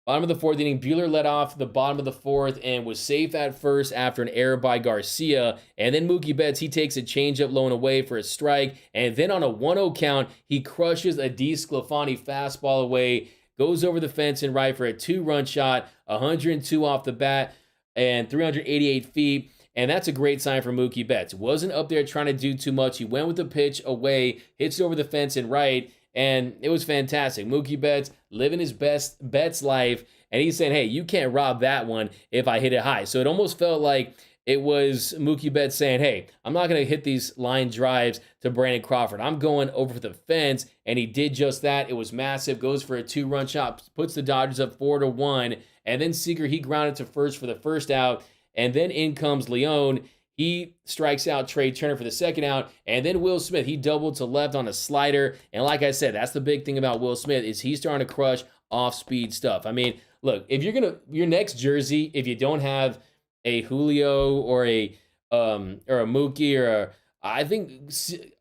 Buehler led off the bottom of the fourth and was safe at first after an error by Garcia. And then Mookie Betts, he takes a changeup low and away for a strike. And then on a 1-0 count, he crushes a DeSclafani fastball away, goes over the fence and right for a 2-run shot, 102 off the bat and 388 feet. And that's a great sign for Mookie Betts. Wasn't up there trying to do too much. He went with the pitch away, hits it over the fence and right, and it was fantastic. Mookie Betts living his best Betts life, and he's saying, hey, you can't rob that one if I hit it high. So it almost felt like it was Mookie Betts saying, hey, I'm not going to hit these line drives to Brandon Crawford. I'm going over the fence, and he did just that. It was massive, goes for a 2-run shot, puts the Dodgers up 4-1, and then Seager, he grounded to first for the first out, and then in comes Leon. He strikes out Trey Turner for the second out, and then Will Smith, he doubled to left on a slider, and like I said, that's the big thing about Will Smith is he's starting to crush off-speed stuff. I mean, look, if you're your next jersey, if you don't have a Julio or a Mookie I think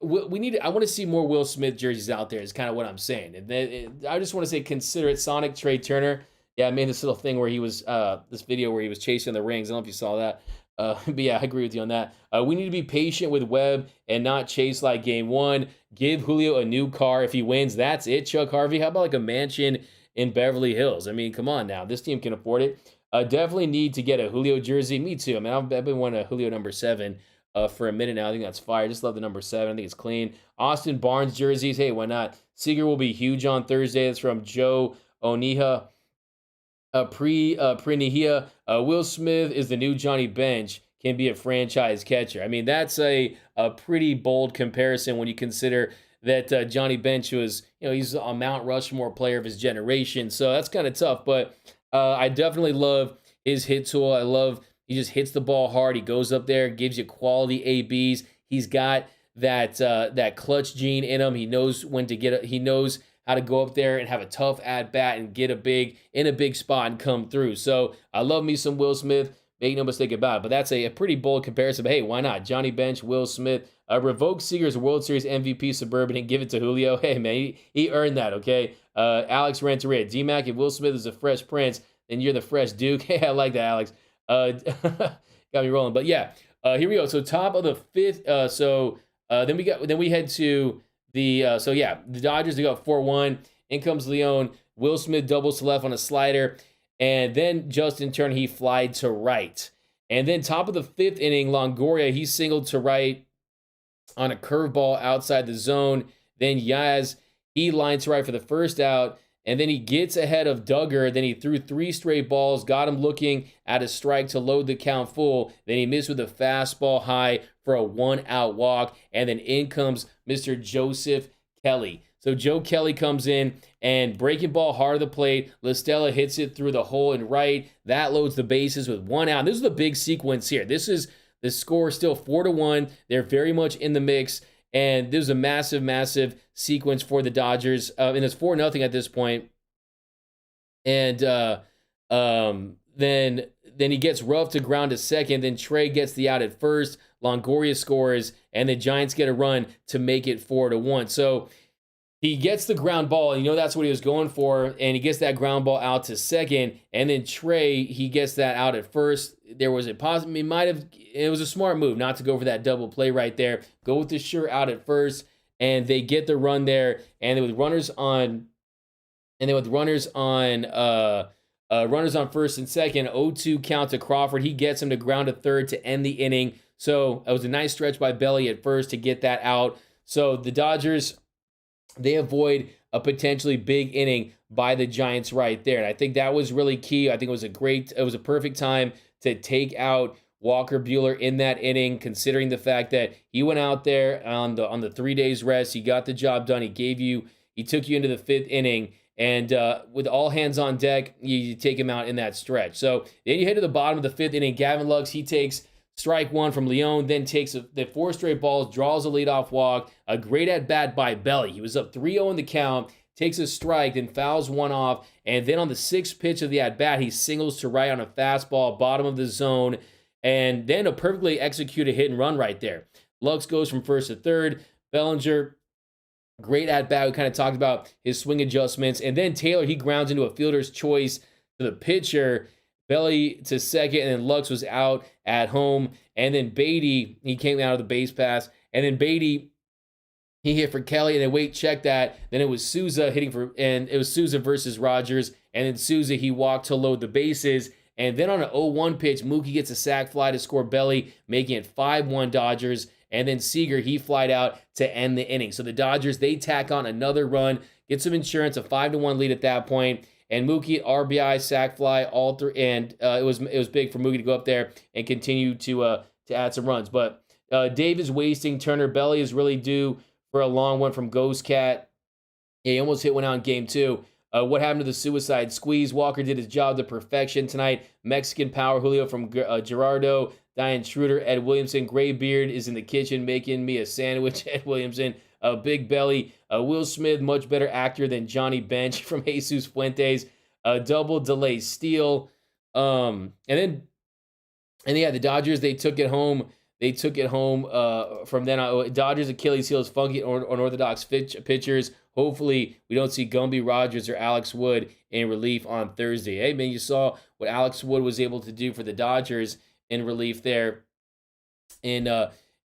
I want to see more Will Smith jerseys out there is kind of what I'm saying. And then I just want to say consider it Sonic Trey Turner. Yeah, I made this little thing where he was this video where he was chasing the rings. I don't know if you saw that. But yeah, I agree with you on that. We need to be patient with Webb and not chase like game one. Give Julio a new car if he wins. That's it, Chuck Harvey. How about like a mansion in Beverly Hills? I mean, come on now. This team can afford it. Definitely need to get a Julio jersey. Me too. I mean, I've been wanting a Julio number 7 for a minute now. I think that's fire. I just love the number 7. I think it's clean. Austin Barnes jerseys. Hey, why not? Seager will be huge on Thursday. That's from Joe Oniha. Pre-Nihia, Will Smith is the new Johnny Bench, can be a franchise catcher. I mean, that's a pretty bold comparison when you consider that Johnny Bench was, he's a Mount Rushmore player of his generation. So that's kind of tough, but I definitely love his hit tool. I love he just hits the ball hard. He goes up there, gives you quality ABs. He's got that clutch gene in him. He knows when to get it. He knows how to go up there and have a tough at-bat and get in a big spot and come through. So I love me some Will Smith. Make no mistake about it. But that's a pretty bold comparison. But hey, why not? Johnny Bench, Will Smith. Revoke Seager's World Series MVP Suburban and give it to Julio. Hey, man, he earned that, okay? Alex Renteria. D-Mac, if Will Smith is a Fresh Prince, then you're the Fresh Duke. Hey, I like that, Alex. Got me rolling. But yeah, here we go. So top of the fifth. Then we head to the Dodgers, they got 4-1. In comes Leon. Will Smith doubles to left on a slider. And then Justin Turner, he flied to right. And then top of the fifth inning, Longoria, he singled to right on a curveball outside the zone. Then Yaz, he lined to right for the first out. And then he gets ahead of Duggar. Then he threw 3 straight balls, got him looking at a strike to load the count full. Then he missed with a fastball high for a 1-out walk. And then in comes Mr. Joseph Kelly. So Joe Kelly comes in and breaking ball hard of the plate. LaStella hits it through the hole and right. That loads the bases with 1 out. This is the big sequence here. This is the score still 4-1. They're very much in the mix. And there's a massive, massive sequence for the Dodgers. And it's 4-0 at this point. And then he gets rough to ground to second. Then Trey gets the out at first. Longoria scores. And the Giants get a run to make it 4-1. So he gets the ground ball, and that's what he was going for, and he gets that ground ball out to second, and then Trey, he gets that out at first. There was it was a smart move not to go for that double play right there. Go with the sure out at first, and they get the run there, and then with runners on first and second, 0-2 count to Crawford. He gets him to ground to third to end the inning. So it was a nice stretch by Belly at first to get that out. So the Dodgers, they avoid a potentially big inning by the Giants right there. And I think that was really key. I think it was a perfect time to take out Walker Buehler in that inning, considering the fact that he went out there on the 3 days rest. He got the job done. He took you into the 5th inning. And with all hands on deck, you take him out in that stretch. So then you head to the bottom of the 5th inning. Gavin Lux, he takes strike 1 from Leon, then takes the 4 straight balls, draws a leadoff walk. A great at-bat by Belly. He was up 3-0 in the count, takes a strike, then fouls 1 off. And then on the 6th pitch of the at-bat, he singles to right on a fastball, bottom of the zone. And then a perfectly executed hit and run right there. Lux goes from 1st to 3rd. Bellinger, great at-bat. We kind of talked about his swing adjustments. And then Taylor, he grounds into a fielder's choice to the pitcher. Belly to 2nd, and then Lux was out at home. And then Beatty, he came out of the base pass. And then Beatty, he hit for Kelly. And then wait, check that. Then it was Souza hitting for, and it was Souza versus Rogers. And then Souza, he walked to load the bases. And then on an 0-1 pitch, Mookie gets a sac fly to score Belly, making it 5-1 Dodgers. And then Seager, he flied out to end the inning. So the Dodgers, they tack on another run, get some insurance, a 5-1 lead at that point. And Mookie, RBI, sac fly, and it was big for Mookie to go up there and continue to add some runs. But Dave is wasting. Turner, Belly is really due for a long one from Ghost Cat. Yeah, he almost hit one out in game 2. What happened to the suicide squeeze? Walker did his job to perfection tonight. Mexican power, Julio from Gerardo. Diane Schroeder, Ed Williamson. Graybeard is in the kitchen making me a sandwich. Ed Williamson, Big Belly. Will Smith, much better actor than Johnny Bench from Jesus Fuentes. Double delay steal. And yeah, the Dodgers, they took it home. From then on. Dodgers Achilles heel is funky unorthodox pitchers. Hopefully, we don't see Gumby Rogers or Alex Wood in relief on Thursday. Hey, man, you saw what Alex Wood was able to do for the Dodgers in relief there in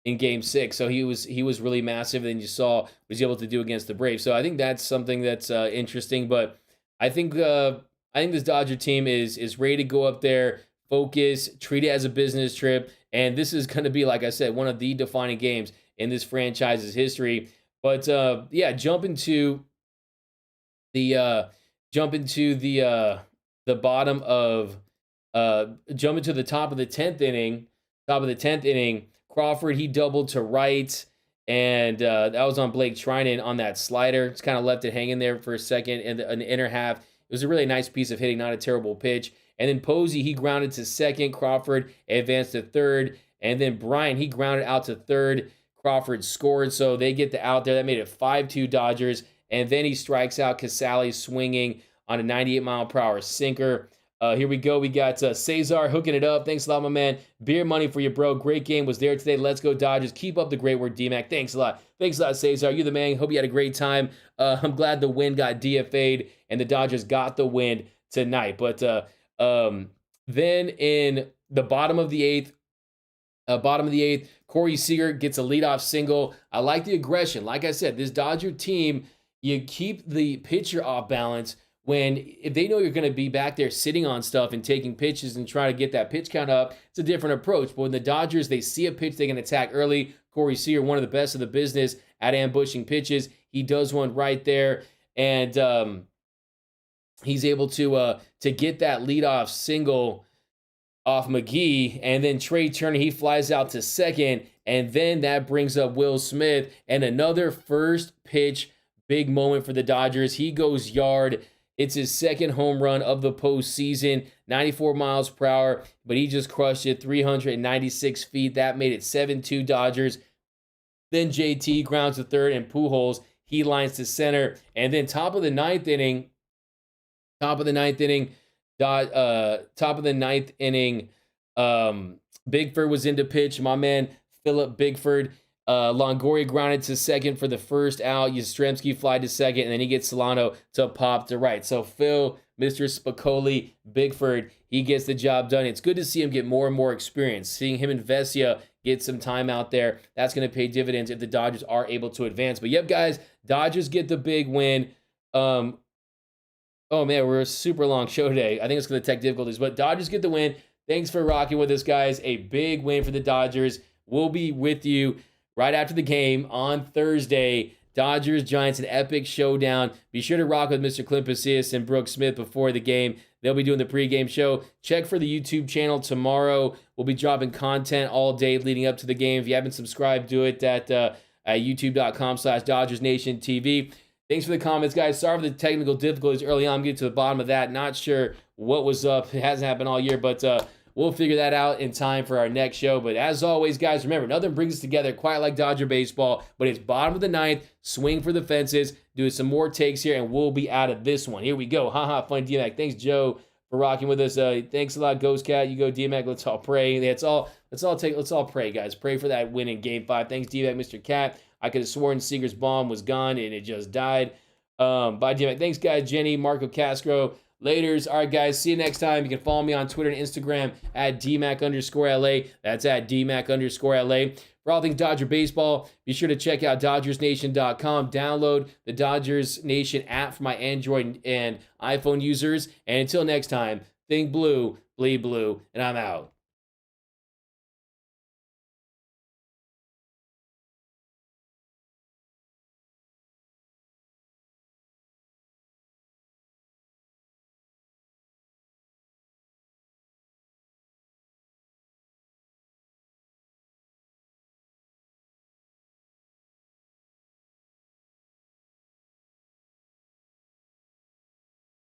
Game 6. So he was really massive. And you saw what he was able to do against the Braves. So I think that's something that's interesting. But I think this Dodger team is ready to go up there, focus, treat it as a business trip. And this is going to be, like I said, one of the defining games in this franchise's history. But yeah, jump into the top of the 10th inning. Crawford, he doubled to right, and that was on Blake Trinan on that slider. It's kind of left it hanging there for a second in the inner half. It was a really nice piece of hitting, not a terrible pitch. And then Posey, he grounded to 2nd. Crawford advanced to 3rd. And then Bryant, he grounded out to 3rd. Crawford scored, so they get the out there. That made it 5-2 Dodgers. And then he strikes out Casale swinging on a 98-mile-per-hour sinker. Here we go. We got Cesar hooking it up. Thanks a lot, my man. Beer money for you, bro. Great game was there today. Let's go, Dodgers. Keep up the great work, D-Mac. Thanks a lot. Thanks a lot, Cesar. You're the man. Hope you had a great time. I'm glad the win got DFA'd and the Dodgers got the win tonight. But then in the bottom of the 8th, Corey Seager gets a leadoff single. I like the aggression. Like I said, this Dodger team, you keep the pitcher off balance if they know you're going to be back there sitting on stuff and taking pitches and trying to get that pitch count up. It's a different approach. But when the Dodgers, they see a pitch they can attack early. Corey Seager, one of the best of the business at ambushing pitches. He does one right there. And he's able to get that leadoff single off McGee, and then Trey Turner, he flies out to 2nd, and then that brings up Will Smith, and another first pitch big moment for the Dodgers. He goes yard. It's his 2nd home run of the postseason, 94 miles per hour, but he just crushed it, 396 feet. That made it 7-2 Dodgers. Then JT grounds to 3rd, and Pujols, he lines to center, and then top of the ninth inning, Bigford was into pitch. My man, Philip Bigford. Longoria grounded to 2nd for the first out. Yastrzemski flied to 2nd, and then he gets Solano to pop to right. So Phil, Mr. Spicoli, Bigford, he gets the job done. It's good to see him get more and more experience. Seeing him and Vesia get some time out there, that's going to pay dividends if the Dodgers are able to advance. But yep, guys, Dodgers get the big win. Oh, man, we're a super long show today. I think it's going to tech difficulties, but Dodgers get the win. Thanks for rocking with us, guys. A big win for the Dodgers. We'll be with you right after the game on Thursday. Dodgers, Giants, an epic showdown. Be sure to rock with Mr. Clint Pasillas and Brooke Smith before the game. They'll be doing the pregame show. Check for the YouTube channel tomorrow. We'll be dropping content all day leading up to the game. If you haven't subscribed, do it at youtube.com/DodgersNationTV. Thanks for the comments, guys. Sorry for the technical difficulties early on. I'm getting to the bottom of that. Not sure what was up. It hasn't happened all year, but we'll figure that out in time for our next show. But as always, guys, remember, nothing brings us together quite like Dodger baseball, but it's bottom of the ninth, swing for the fences, doing some more takes here, and we'll be out of this one. Here we go. Haha, funny DMAC. Thanks, Joe, for rocking with us. Thanks a lot, Ghost Cat. You go, DMAC. Let's all pray. Let's all pray, guys. Pray for that win in Game 5. Thanks, DMAC, Mr. Cat. I could have sworn Seager's bomb was gone, and it just died. Bye, DMAC. Thanks, guys. Jenny, Marco Castro. Laters. All right, guys. See you next time. You can follow me on Twitter and Instagram at DMAC_LA. That's at DMAC_LA. For all things Dodger baseball, be sure to check out DodgersNation.com. Download the Dodgers Nation app for my Android and iPhone users. And until next time, think blue, bleed blue, and I'm out.